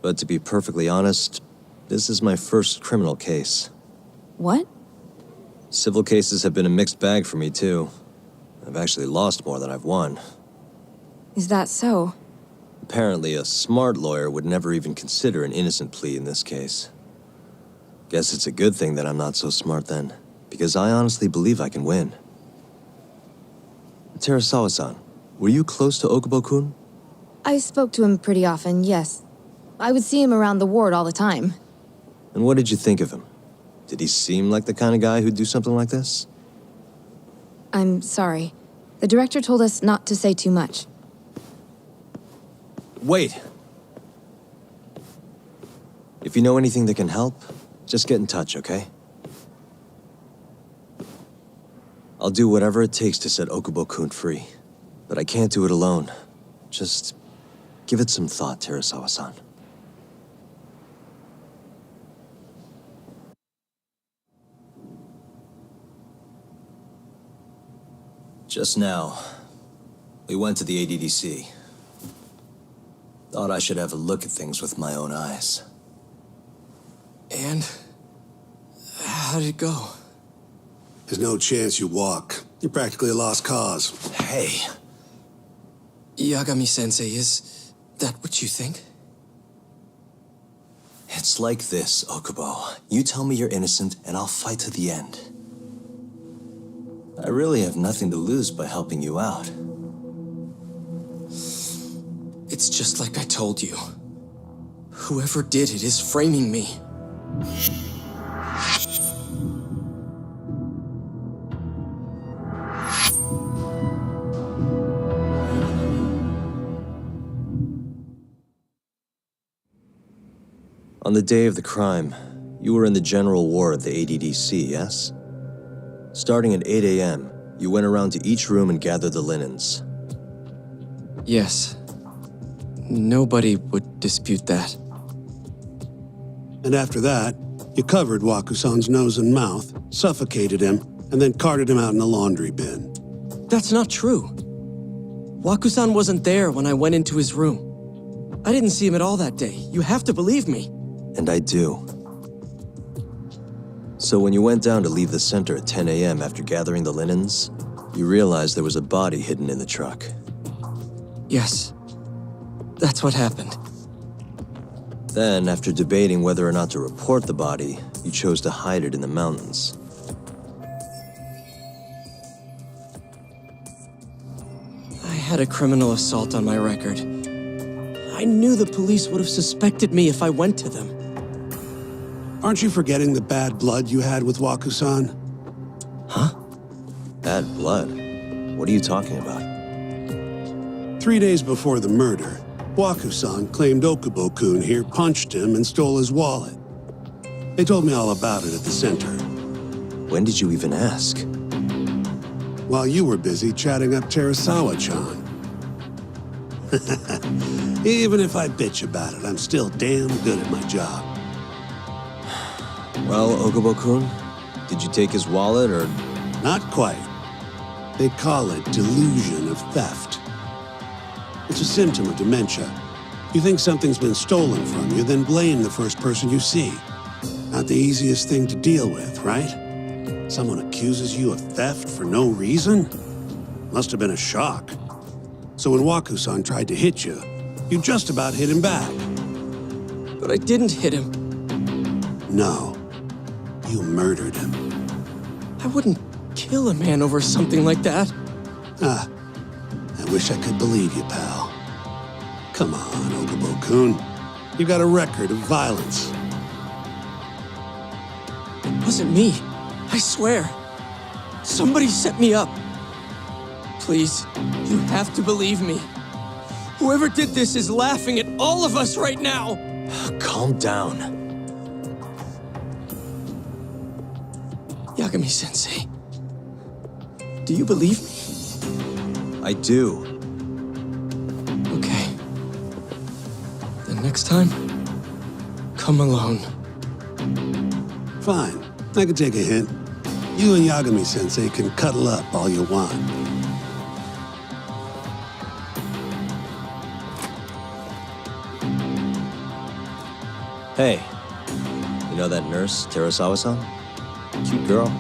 But to be perfectly honest, this is my first criminal case. What? Civil cases have been a mixed bag for me, too. I've actually lost more than I've won. Is that so? Apparently, a smart lawyer would never even consider an innocent plea in this case. Guess it's a good thing that I'm not so smart then, because I honestly believe I can win. Terasawa-san, were you close to Okubo-kun? I spoke to him pretty often, yes. I would see him around the ward all the time. And what did you think of him? Did he seem like the kind of guy who'd do something like this? I'm sorry. The director told us not to say too much. Wait! If you know anything that can help, just get in touch, okay? I'll do whatever it takes to set Okubo-kun free. But I can't do it alone. Just give it some thought, Terasawa-san. Just now, we went to the ADDC. Thought I should have a look at things with my own eyes. And? How did it go? There's no chance you walk. You're practically a lost cause. Hey! Yagami-sensei, is that what you think? It's like this, Okubo. You tell me you're innocent, and I'll fight to the end. I really have nothing to lose by helping you out. It's just like I told you. Whoever did it is framing me. On the day of the crime, you were in the general ward of the ADDC, yes? Starting at 8 a.m., you went around to each room and gathered the linens. Yes. Nobody would dispute that. And after that, you covered Waku-san's nose and mouth, suffocated him, and then carted him out in a laundry bin. That's not true. Waku-san wasn't there when I went into his room. I didn't see him at all that day. You have to believe me. And I do. So when you went down to leave the center at 10 a.m. after gathering the linens, you realized there was a body hidden in the truck. Yes. That's what happened. Then, after debating whether or not to report the body, you chose to hide it in the mountains. I had a criminal assault on my record. I knew the police would have suspected me if I went to them. Aren't you forgetting the bad blood you had with Waku-san? Huh? Bad blood? What are you talking about? 3 days before the murder, Waku-san claimed Okubo-kun here punched him and stole his wallet. They told me all about it at the center. When did you even ask? While you were busy chatting up Terasawa-chan. Even if I bitch about it, I'm still damn good at my job. Well, Okubo-kun, did you take his wallet or... Not quite. They call it delusion of theft. It's a symptom of dementia. You think something's been stolen from you, then blame the first person you see. Not the easiest thing to deal with, right? Someone accuses you of theft for no reason? Must have been a shock. So when Waku-san tried to hit you, you just about hit him back. But I didn't hit him. No. You murdered him. I wouldn't kill a man over something like that. Ah, I wish I could believe you, pal. Come on, Okubo-kun. You got a record of violence. wasn't me. I swear. Somebody set me up. Please, you have to believe me. Whoever did this is laughing at all of us right now. Calm down. Yagami-sensei, do you believe me? I do. Okay. Then next time, come alone. Fine. I can take a hint. You and Yagami-sensei can cuddle up all you want. Hey, you know that nurse, Terasawa-san? Cute girl.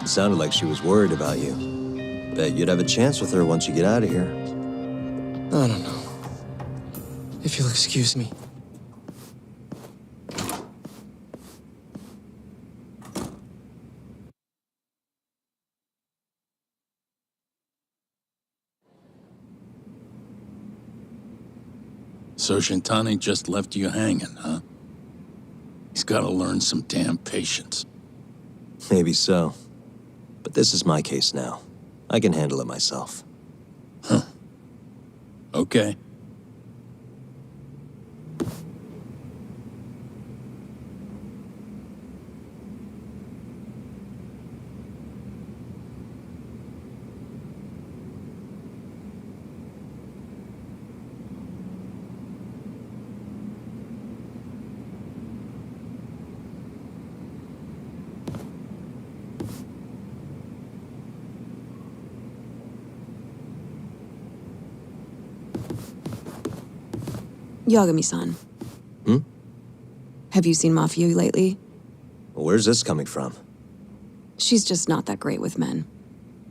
It sounded like she was worried about you. Bet you'd have a chance with her once you get out of here. I don't know. If you'll excuse me. So Shintani just left you hanging, huh? He's gotta learn some damn patience. Maybe so. But this is my case now. I can handle it myself. Okay. Yagami-san. Hmm? Have you seen Mafia lately? Where's this coming from? She's just not that great with men.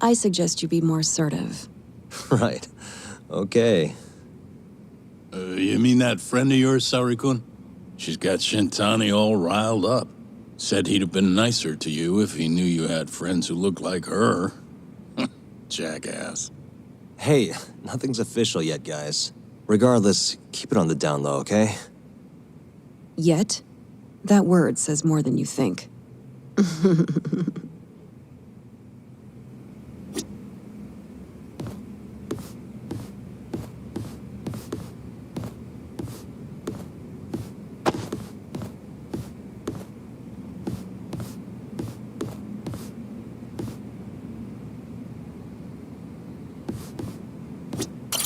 I suggest you be more assertive. Right. Okay. You mean that friend of yours, Saori-kun? She's got Shintani all riled up. Said he'd have been nicer to you if he knew you had friends who looked like her. Jackass. Hey, nothing's official yet, guys. Regardless, keep it on the down low, okay? Yet? That word says more than you think.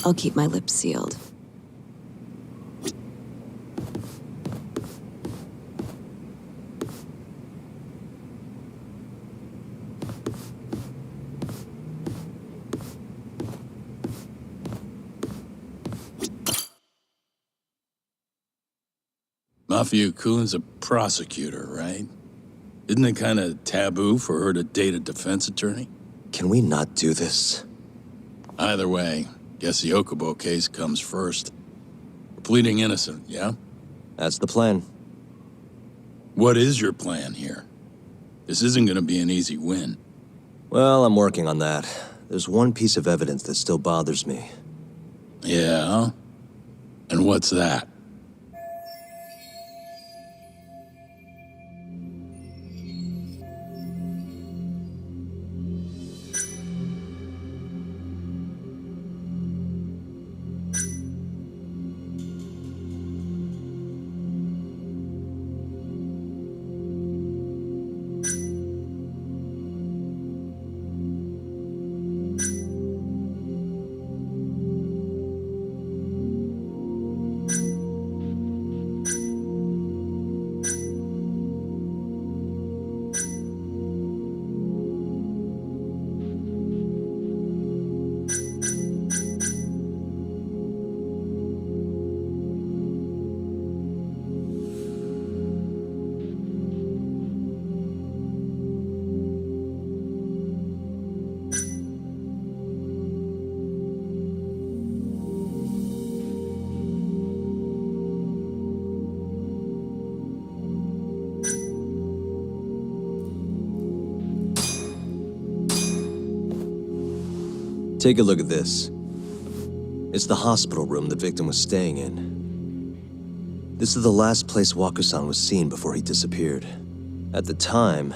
I'll keep my lips sealed. Mafia-kun's a prosecutor, right? Isn't it kind of taboo for her to date a defense attorney? Can we not do this? Either way, guess the Okubo case comes first. Pleading innocent, yeah? That's the plan. What is your plan here? This isn't gonna be an easy win. Well, I'm working on that. There's one piece of evidence that still bothers me. Yeah? And what's that? Take a look at this. It's the hospital room the victim was staying in. This is the last place Waku-san was seen before he disappeared. At the time,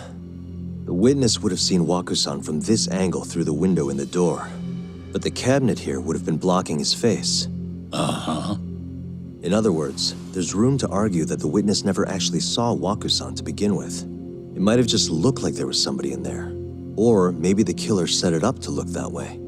the witness would have seen Wakusan from this angle through the window in the door, but the cabinet here would have been blocking his face. Uh-huh. In other words, there's room to argue that the witness never actually saw Wakusan to begin with. It might have just looked like there was somebody in there. Or maybe the killer set it up to look that way.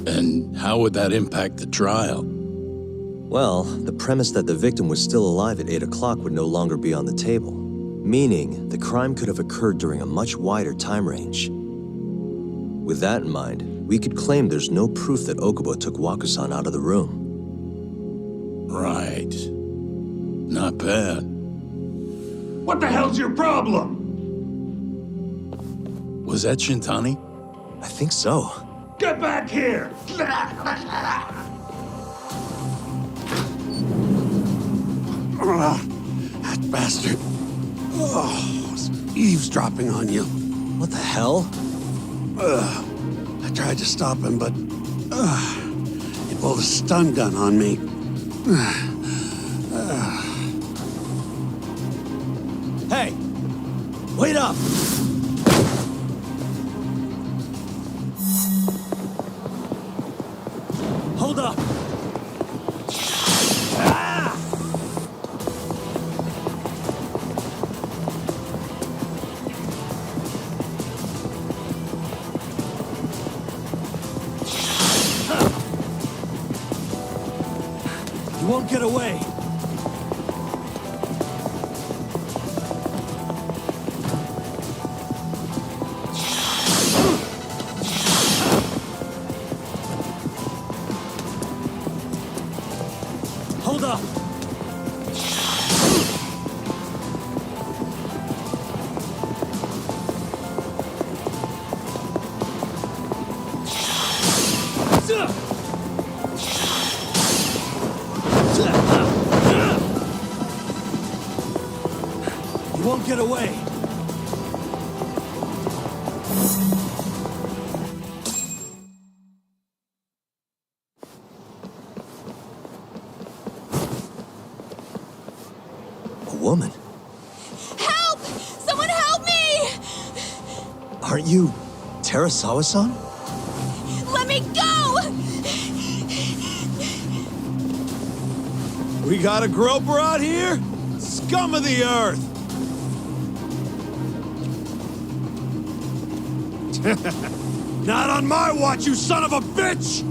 And how would that impact the trial? Well, the premise that the victim was still alive at 8 o'clock would no longer be on the table. Meaning, the crime could have occurred during a much wider time range. With that in mind, we could claim there's no proof that Okubo took Wakusan out of the room. Right. Not bad. What the hell's your problem? Was that Shintani? I think so. Get back here! That bastard. Oh, eavesdropping on you. What the hell? I tried to stop him, but he pulled a stun gun on me. Hey! Wait up! Hold up! You won't get away! Hold up! You won't get away! A woman? Help! Someone help me! Aren't you Terasawa-san? Let me go! We got a groper out here? Scum of the earth! Not on my watch, you son of a bitch!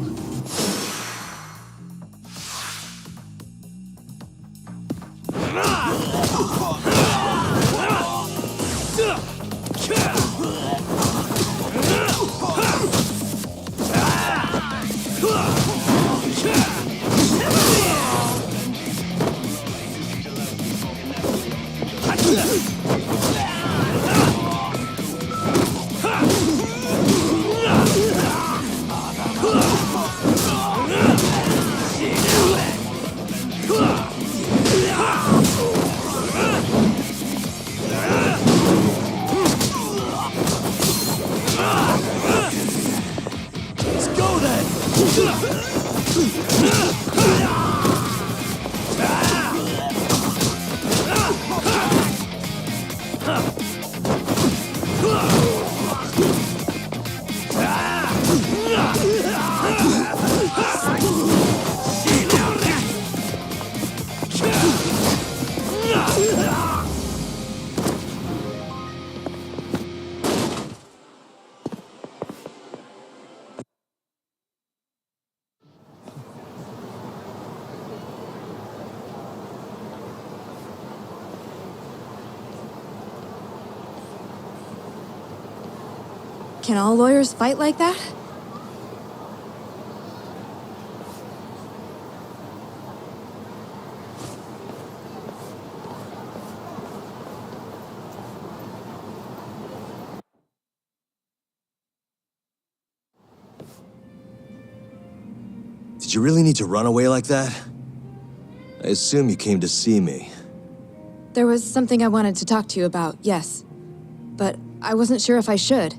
Let's go then! Can all lawyers fight like that? Did you really need to run away like that? I assume you came to see me. There was something I wanted to talk to you about, yes. But I wasn't sure if I should.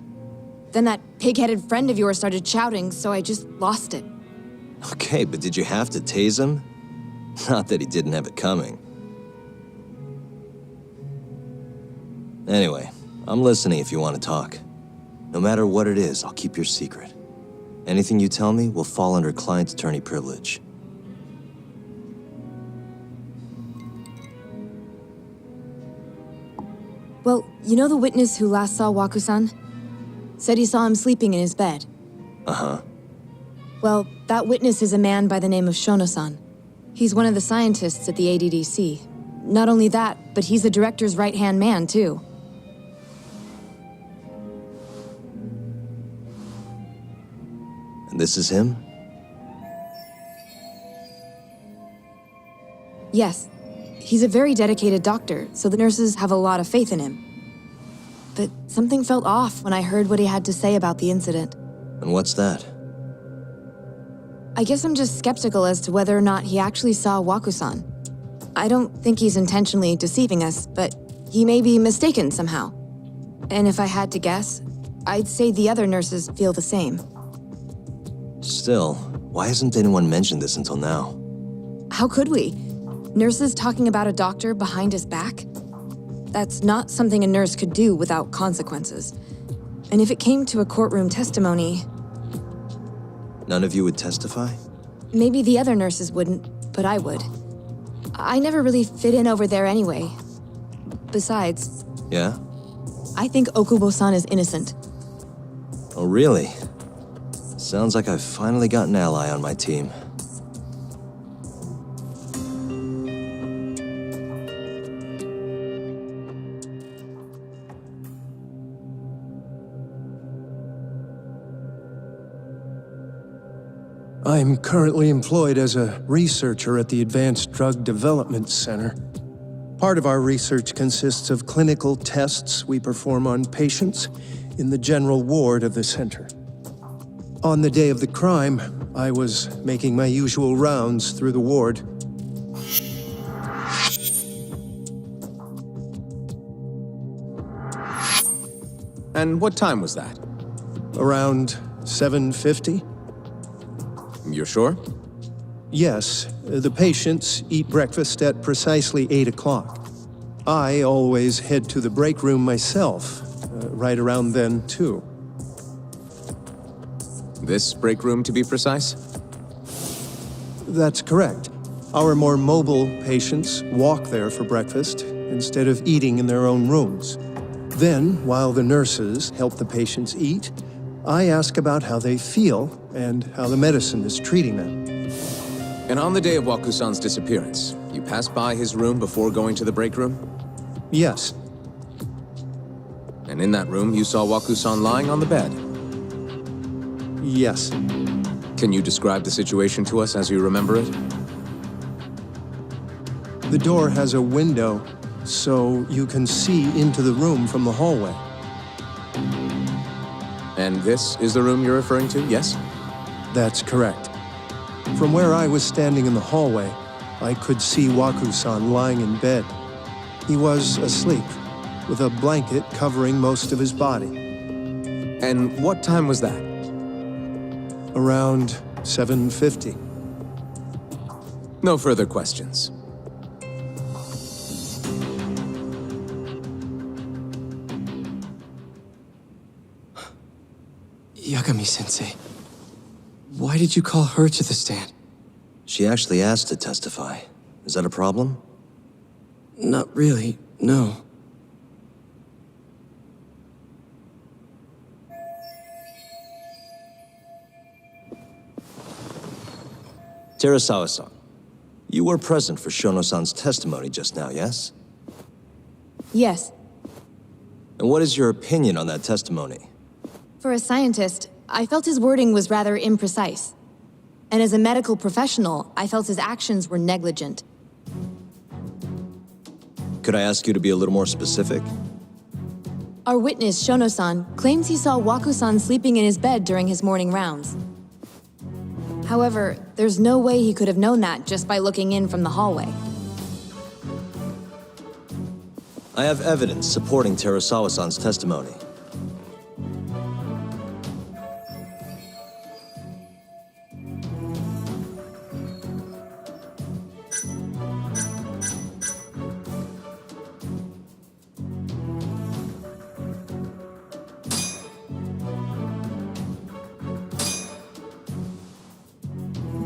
Then that pig-headed friend of yours started shouting, so I just lost it. Okay, but did you have to tase him? Not that he didn't have it coming. Anyway, I'm listening if you want to talk. No matter what it is, I'll keep your secret. Anything you tell me will fall under client attorney privilege. Well, you know the witness who last saw Waku-san? Said he saw him sleeping in his bed. Uh-huh. Well, that witness is a man by the name of Shono-san. He's one of the scientists at the ADDC. Not only that, but he's the director's right-hand man, too. And this is him? Yes. He's a very dedicated doctor, so the nurses have a lot of faith in him. But something felt off when I heard what he had to say about the incident. And what's that? I guess I'm just skeptical as to whether or not he actually saw Waku-san. I don't think he's intentionally deceiving us, but he may be mistaken somehow. And if I had to guess, I'd say the other nurses feel the same. Still, why hasn't anyone mentioned this until now? How could we? Nurses talking about a doctor behind his back? That's not something a nurse could do without consequences. And if it came to a courtroom testimony... None of you would testify? Maybe the other nurses wouldn't, but I would. I never really fit in over there anyway. Besides... Yeah? I think Okubo-san is innocent. Oh, really? Sounds like I've finally got an ally on my team. I'm currently employed as a researcher at the Advanced Drug Development Center. Part of our research consists of clinical tests we perform on patients in the general ward of the center. On the day of the crime, I was making my usual rounds through the ward. And what time was that? Around 7:50? You're sure? Yes, the patients eat breakfast at precisely 8 o'clock. I always head to the break room myself, right around then, too. This break room, to be precise? That's correct. Our more mobile patients walk there for breakfast instead of eating in their own rooms. Then, while the nurses help the patients eat, I ask about how they feel and how the medicine is treating them. And on the day of Waku-san's disappearance, you passed by his room before going to the break room? Yes. And in that room, you saw Waku-san lying on the bed? Yes. Can you describe the situation to us as you remember it? The door has a window, so you can see into the room from the hallway. And this is the room you're referring to, yes? That's correct. From where I was standing in the hallway, I could see Waku-san lying in bed. He was asleep, with a blanket covering most of his body. And what time was that? Around 7:50. No further questions. Yagami-sensei, why did you call her to the stand? She actually asked to testify. Is that a problem? Not really, no. Terasawa-san, you were present for Shono-san's testimony just now, yes? Yes. And what is your opinion on that testimony? For a scientist, I felt his wording was rather imprecise. And as a medical professional, I felt his actions were negligent. Could I ask you to be a little more specific? Our witness, Shono-san, claims he saw Waku-san sleeping in his bed during his morning rounds. However, there's no way he could have known that just by looking in from the hallway. I have evidence supporting Terasawa-san's testimony.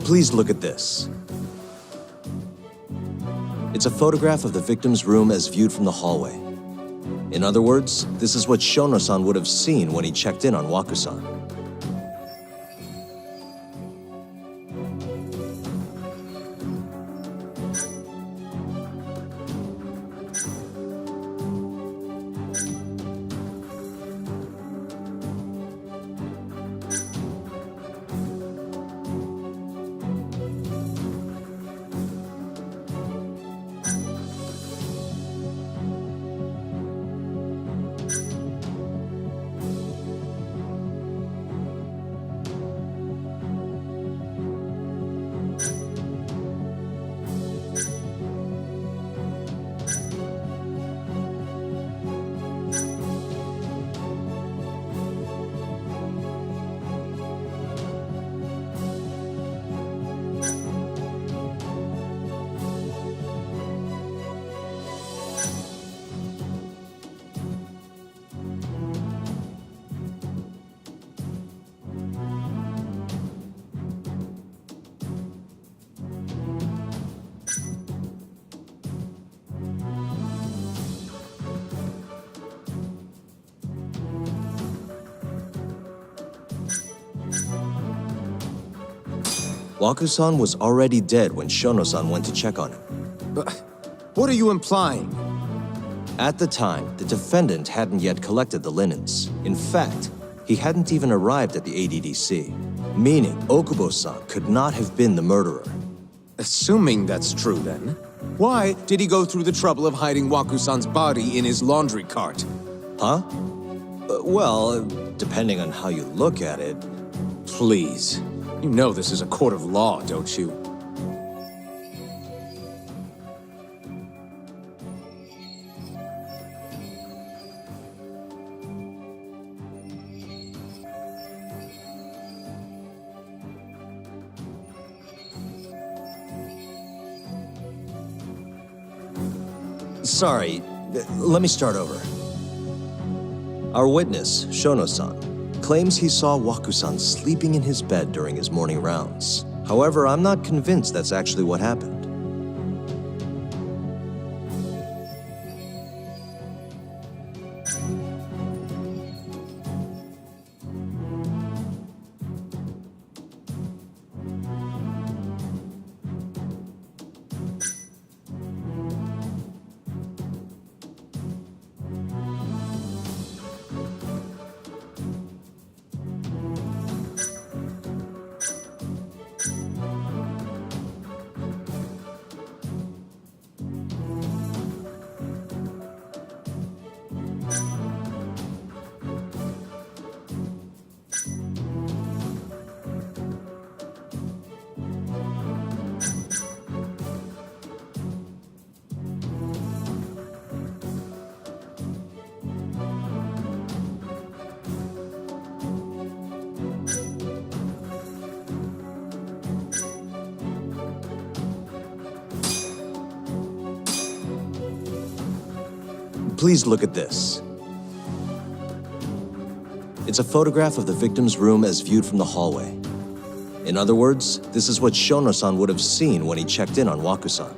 Please look at this. It's a photograph of the victim's room as viewed from the hallway. In other words, this is what Shono-san would have seen when he checked in on Waku-san. Waku-san was already dead when Shono-san went to check on him. What are you implying? At the time, the defendant hadn't yet collected the linens. In fact, he hadn't even arrived at the ADDC, meaning Okubo-san could not have been the murderer. Assuming that's true, then, why did he go through the trouble of hiding Waku-san's body in his laundry cart? Huh? Well, depending on how you look at it... Please. You know this is a court of law, don't you? Sorry, let me start over. Our witness, Shono-san, claims he saw Waku-san sleeping in his bed during his morning rounds. However, I'm not convinced that's actually what happened. Please look at this. It's a photograph of the victim's room as viewed from the hallway. In other words, this is what Shono-san would have seen when he checked in on Waku-san.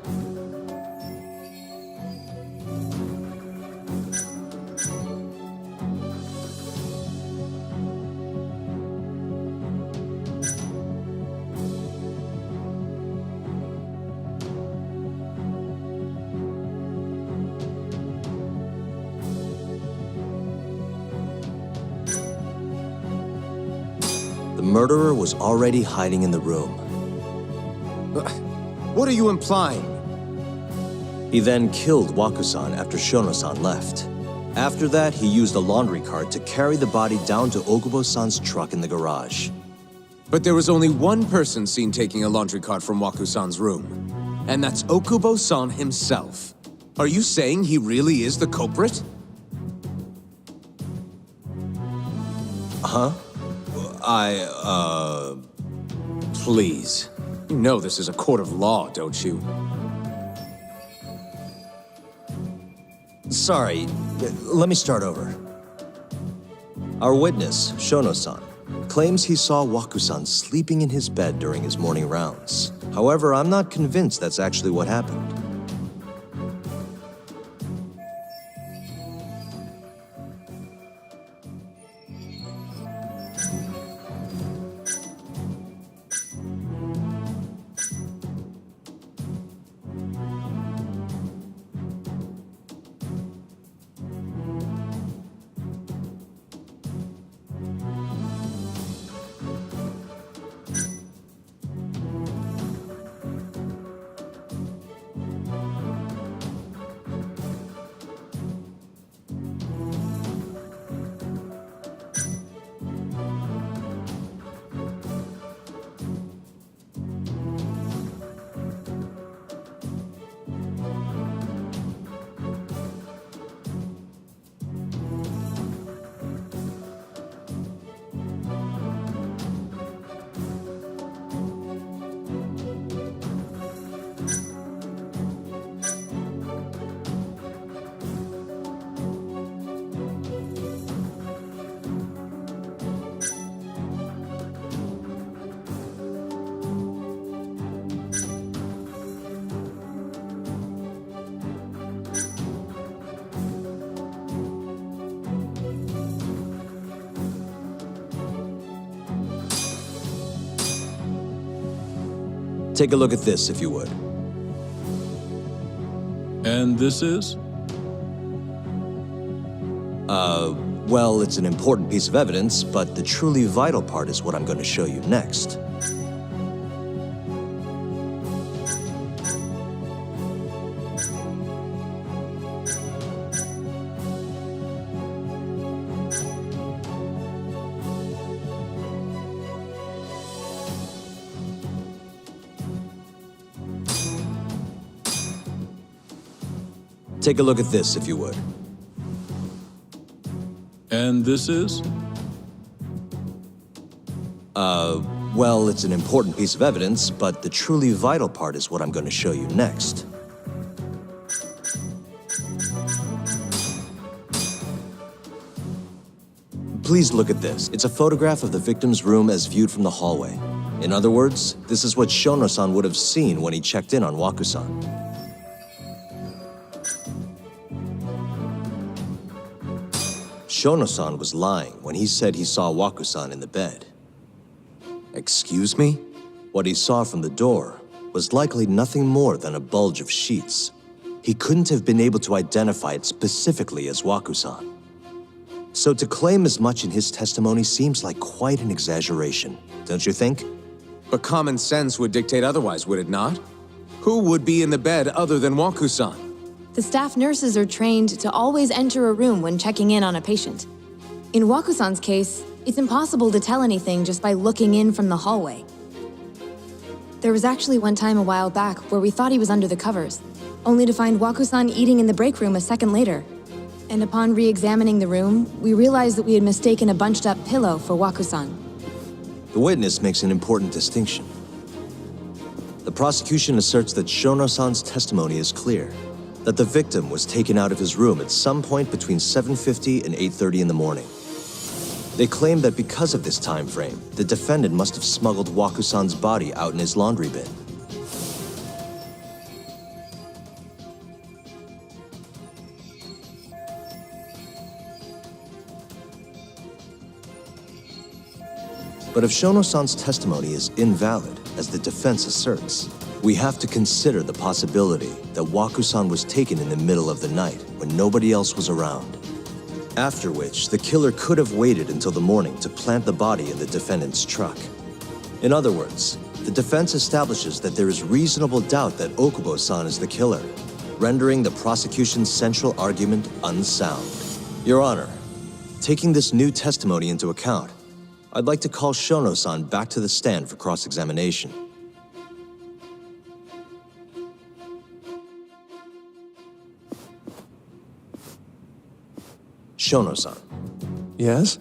The murderer was already hiding in the room. What are you implying? He then killed Waku-san after Shono-san left. After that, he used a laundry cart to carry the body down to Okubo-san's truck in the garage. But there was only one person seen taking a laundry cart from Waku-san's room. And that's Okubo-san himself. Are you saying he really is the culprit? Huh? Please. You know this is a court of law, don't you? Sorry, let me start over. Our witness, Shono-san, claims he saw Waku-san sleeping in his bed during his morning rounds. However, I'm not convinced that's actually what happened. Take a look at this, if you would. And this is? Well, it's an important piece of evidence, but the truly vital part is what I'm going to show you next. Take a look at this, if you would. And this is? Well, it's an important piece of evidence, but the truly vital part is what I'm going to show you next. Please look at this. It's a photograph of the victim's room as viewed from the hallway. In other words, this is what Shono-san would have seen when he checked in on Waku-san. Shono-san was lying when he said he saw Waku-san in the bed. Excuse me? What he saw from the door was likely nothing more than a bulge of sheets. He couldn't have been able to identify it specifically as Waku-san. So to claim as much in his testimony seems like quite an exaggeration, don't you think? But common sense would dictate otherwise, would it not? Who would be in the bed other than Waku-san? The staff nurses are trained to always enter a room when checking in on a patient. In Waku-san's case, it's impossible to tell anything just by looking in from the hallway. There was actually one time a while back where we thought he was under the covers, only to find Waku-san eating in the break room a second later. And upon re-examining the room, we realized that we had mistaken a bunched-up pillow for Waku-san. The witness makes an important distinction. The prosecution asserts that Shono-san's testimony is clear, that the victim was taken out of his room at some point between 7:50 and 8:30 in the morning. They claim that because of this time frame, the defendant must have smuggled Waku-san's body out in his laundry bin. But if Shono-san's testimony is invalid, as the defense asserts, we have to consider the possibility that Waku-san was taken in the middle of the night when nobody else was around. After which, the killer could have waited until the morning to plant the body in the defendant's truck. In other words, the defense establishes that there is reasonable doubt that Okubo-san is the killer, rendering the prosecution's central argument unsound. Your Honor, taking this new testimony into account, I'd like to call Shono-san back to the stand for cross-examination. Shono-san. Yes?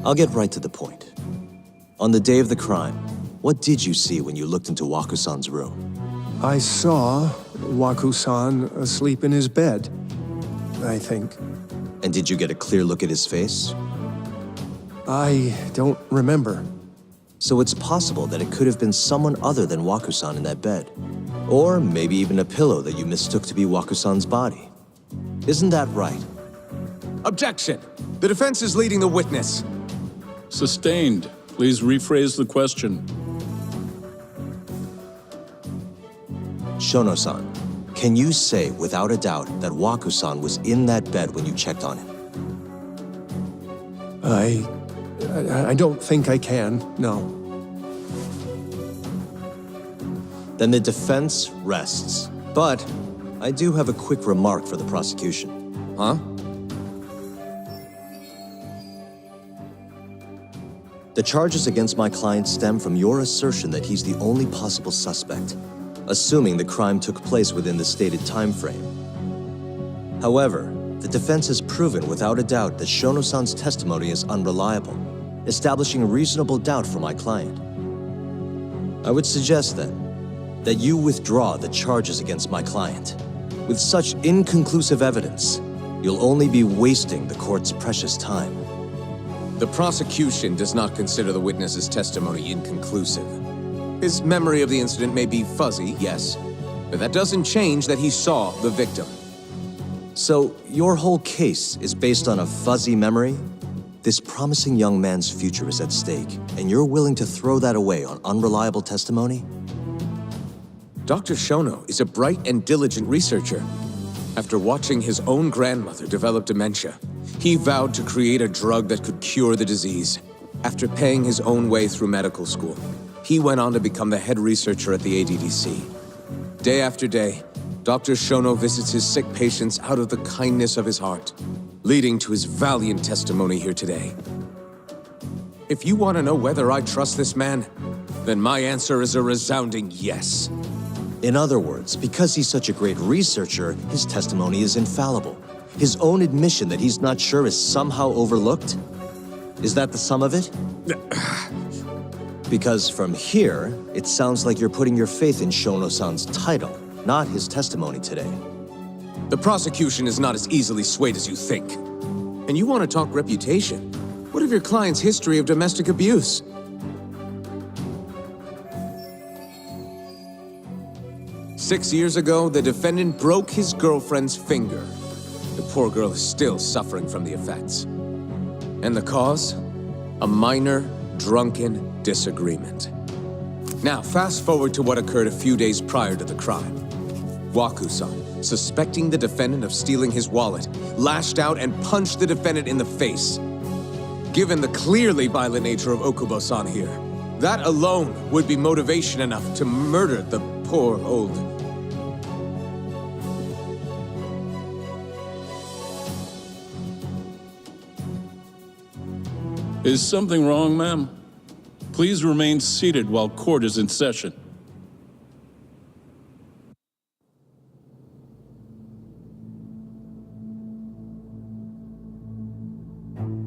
I'll get right to the point. On the day of the crime, what did you see when you looked into Waku-san's room? I saw Waku-san asleep in his bed. I think. And did you get a clear look at his face? I don't remember. So it's possible that it could have been someone other than Wakusan in that bed. Or maybe even a pillow that you mistook to be Wakusan's body. Isn't that right? Objection! The defense is leading the witness. Sustained. Please rephrase the question. Shono-san, can you say without a doubt that Wakusan was in that bed when you checked on him? I don't think I can, no. Then the defense rests. But I do have a quick remark for the prosecution. Huh? The charges against my client stem from your assertion that he's the only possible suspect, assuming the crime took place within the stated time frame. However, the defense has proven without a doubt that Shono-san's testimony is unreliable, establishing reasonable doubt for my client. I would suggest then that you withdraw the charges against my client. With such inconclusive evidence, you'll only be wasting the court's precious time. The prosecution does not consider the witness's testimony inconclusive. His memory of the incident may be fuzzy, yes, but that doesn't change that he saw the victim. So, your whole case is based on a fuzzy memory? This promising young man's future is at stake, and you're willing to throw that away on unreliable testimony? Dr. Shono is a bright and diligent researcher. After watching his own grandmother develop dementia, he vowed to create a drug that could cure the disease. After paying his own way through medical school, he went on to become the head researcher at the ADDC. Day after day, Dr. Shono visits his sick patients out of the kindness of his heart, leading to his valiant testimony here today. If you want to know whether I trust this man, then my answer is a resounding yes. In other words, because he's such a great researcher, his testimony is infallible. His own admission that he's not sure is somehow overlooked? Is that the sum of it? Because from here, it sounds like you're putting your faith in Shono-san's title, not his testimony today. The prosecution is not as easily swayed as you think. And you want to talk reputation? What of your client's history of domestic abuse? Six years ago, the defendant broke his girlfriend's finger. The poor girl is still suffering from the effects. And the cause? A minor, drunken disagreement. Now, fast forward to what occurred a few days prior to the crime. Waku-san, suspecting the defendant of stealing his wallet, lashed out and punched the defendant in the face. Given the clearly violent nature of Okubo-san here, that alone would be motivation enough to murder the poor old... Is something wrong, ma'am? Please remain seated while court is in session.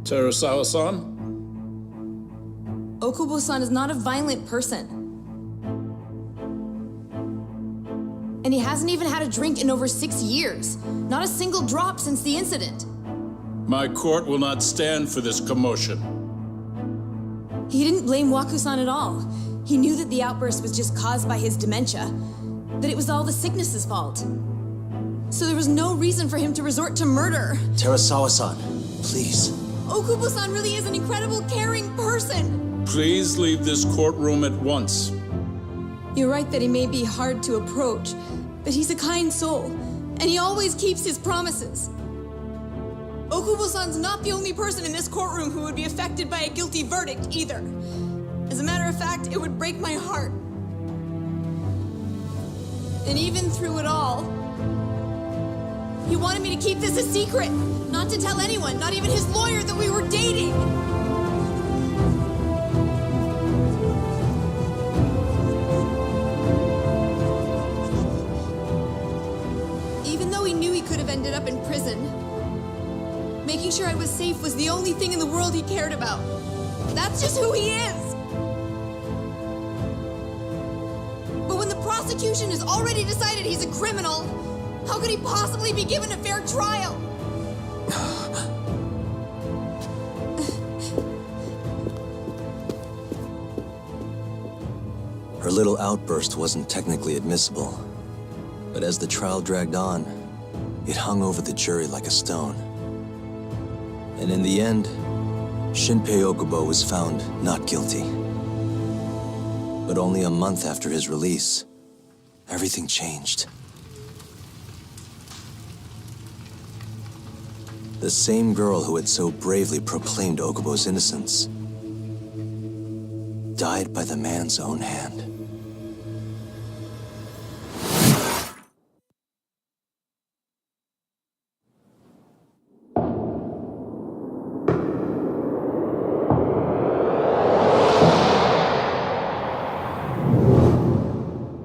Terasawa-san? Okubo-san is not a violent person. And he hasn't even had a drink in over 6 years. Not a single drop since the incident. My court will not stand for this commotion. He didn't blame Waku-san at all. He knew that the outburst was just caused by his dementia, that it was all the sickness's fault. So there was no reason for him to resort to murder. Terasawa-san, please. Okubo-san really is an incredible, caring person. Please leave this courtroom at once. You're right that he may be hard to approach, but he's a kind soul, and he always keeps his promises. Okubo-san's not the only person in this courtroom who would be affected by a guilty verdict, either. As a matter of fact, it would break my heart. And even through it all, he wanted me to keep this a secret, not to tell anyone, not even his lawyer, that we were dating. Even though he knew he could have ended up in prison, making sure I was safe was the only thing in the world he cared about. That's just who he is. But when the prosecution has already decided he's a criminal, how could he possibly be given a fair trial? Her little outburst wasn't technically admissible, but as the trial dragged on, it hung over the jury like a stone. And in the end, Shinpei Okubo was found not guilty. But only a month after his release, everything changed. The same girl who had so bravely proclaimed Okubo's innocence died by the man's own hand.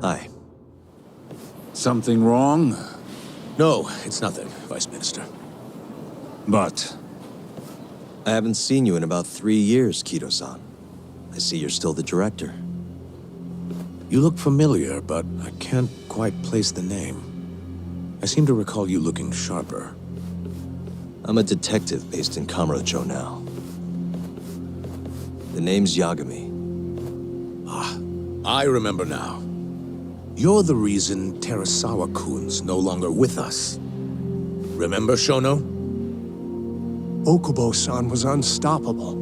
Hi. Something wrong? No, it's nothing, Vice Minister. But I haven't seen you in about 3 years, Kido-san. I see you're still the director. You look familiar, but I can't quite place the name. I seem to recall you looking sharper. I'm a detective based in Kamurocho now. The name's Yagami. Ah, I remember now. You're the reason Terasawa-kun's no longer with us. Remember, Shono? Okubo-san was unstoppable.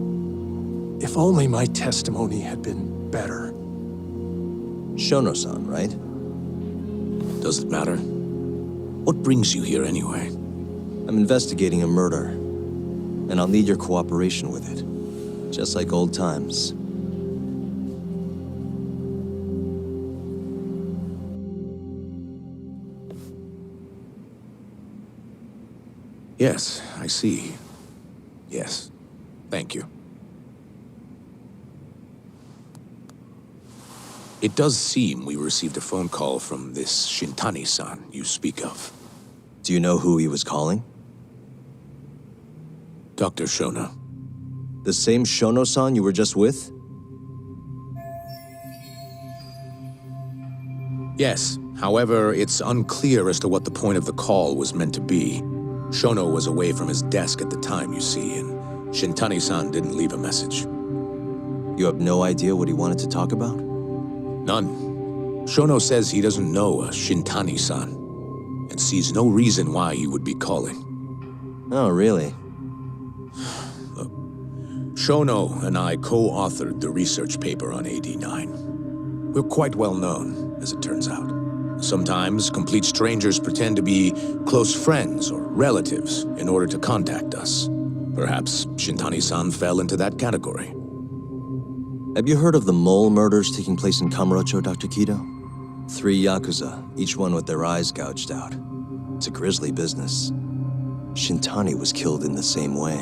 If only my testimony had been better. Shono-san, right? Does it matter? What brings you here anyway? I'm investigating a murder, and I'll need your cooperation with it. Just like old times. Yes, I see. Yes. Thank you. It does seem we received a phone call from this Shintani-san you speak of. Do you know who he was calling? Dr. Shono. The same Shono-san you were just with? Yes. However, it's unclear as to what the point of the call was meant to be. Shono was away from his desk at the time, you see, and Shintani-san didn't leave a message. You have no idea what he wanted to talk about? None. Shono says he doesn't know a Shintani-san, and sees no reason why he would be calling. Oh, really? Shono and I co-authored the research paper on AD9. We're quite well known, as it turns out. Sometimes, complete strangers pretend to be close friends or relatives in order to contact us. Perhaps Shintani-san fell into that category. Have you heard of the mole murders taking place in Kamurocho, Dr. Kido? 3 Yakuza, each one with their eyes gouged out. It's a grisly business. Shintani was killed in the same way.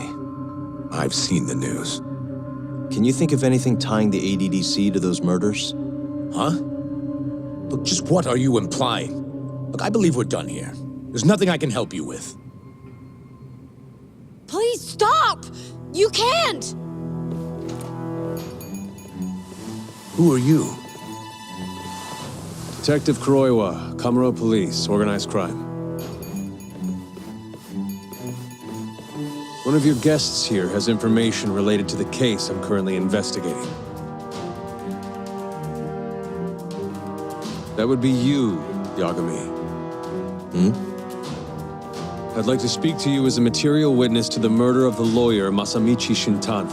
I've seen the news. Can you think of anything tying the ADDC to those murders? Huh? Look, just what are you implying? Look, I believe we're done here. There's nothing I can help you with. Please stop! You can't! Who are you? Detective Kuroiwa, Kamuro Police, Organized Crime. One of your guests here has information related to the case I'm currently investigating. That would be you, Yagami. I'd like to speak to you as a material witness to the murder of the lawyer Masamichi Shintani.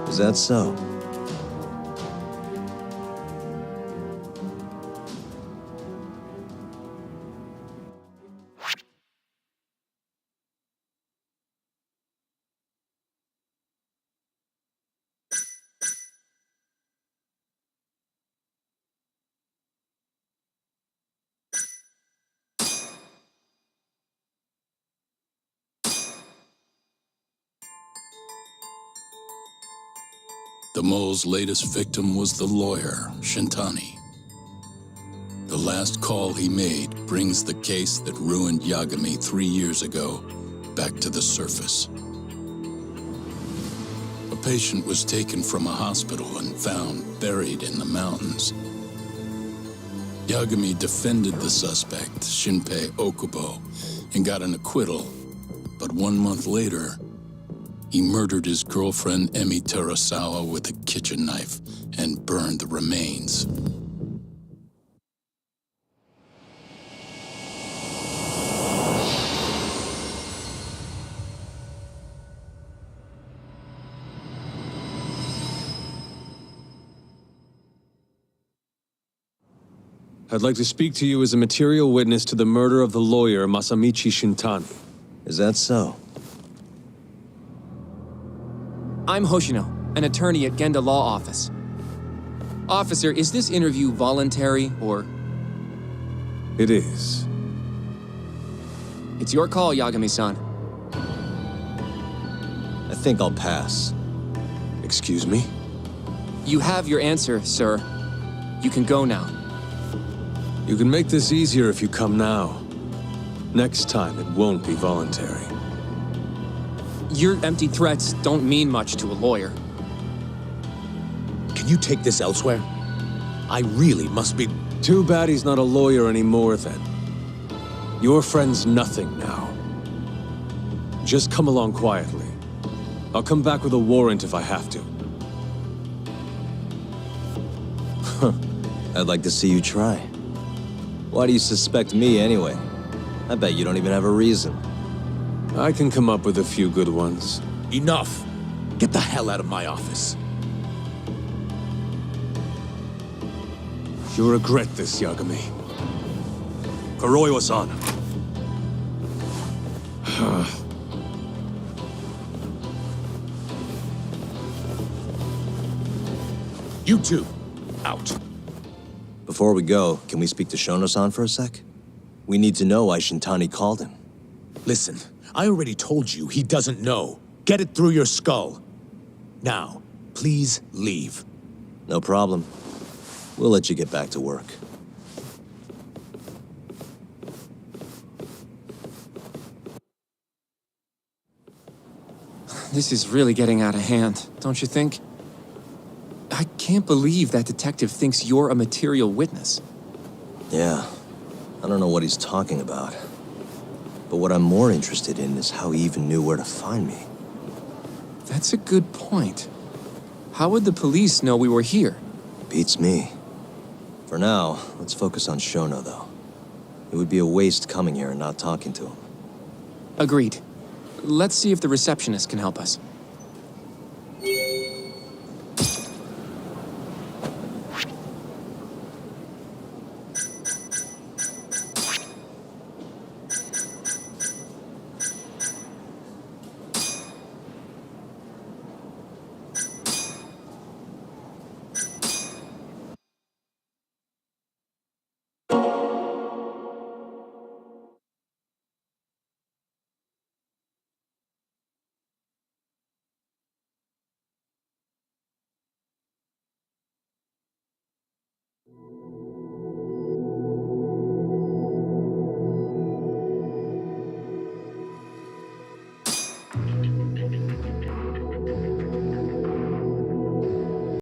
Is that so? The mole's latest victim was the lawyer, Shintani. The last call he made brings the case that ruined Yagami 3 years ago back to the surface. A patient was taken from a hospital and found buried in the mountains. Yagami defended the suspect, Shinpei Okubo, and got an acquittal, but 1 month later, he murdered his girlfriend Emi Terasawa with a kitchen knife and burned the remains. I'd like to speak to you as a material witness to the murder of the lawyer Masamichi Shintani. Is that so? I'm Hoshino, an attorney at Genda Law Office. Officer, is this interview voluntary, or...? It is. It's your call, Yagami-san. I think I'll pass. Excuse me? You have your answer, sir. You can go now. You can make this easier if you come now. Next time, it won't be voluntary. Your empty threats don't mean much to a lawyer. Can you take this elsewhere? I really must be... Too bad he's not a lawyer anymore, then. Your friend's nothing now. Just come along quietly. I'll come back with a warrant if I have to. I'd like to see you try. Why do you suspect me anyway? I bet you don't even have a reason. I can come up with a few good ones. Enough! Get the hell out of my office. You'll regret this, Yagami. Kuroiwa-san. You two, out. Before we go, can we speak to Shono-san for a sec? We need to know why Shintani called him. Listen, I already told you he doesn't know. Get it through your skull. Now, please leave. No problem. We'll let you get back to work. This is really getting out of hand, don't you think? I can't believe that detective thinks you're a material witness. Yeah, I don't know what he's talking about. But what I'm more interested in is how he even knew where to find me. That's a good point. How would the police know we were here? Beats me. For now, let's focus on Shono, though. It would be a waste coming here and not talking to him. Agreed. Let's see if the receptionist can help us.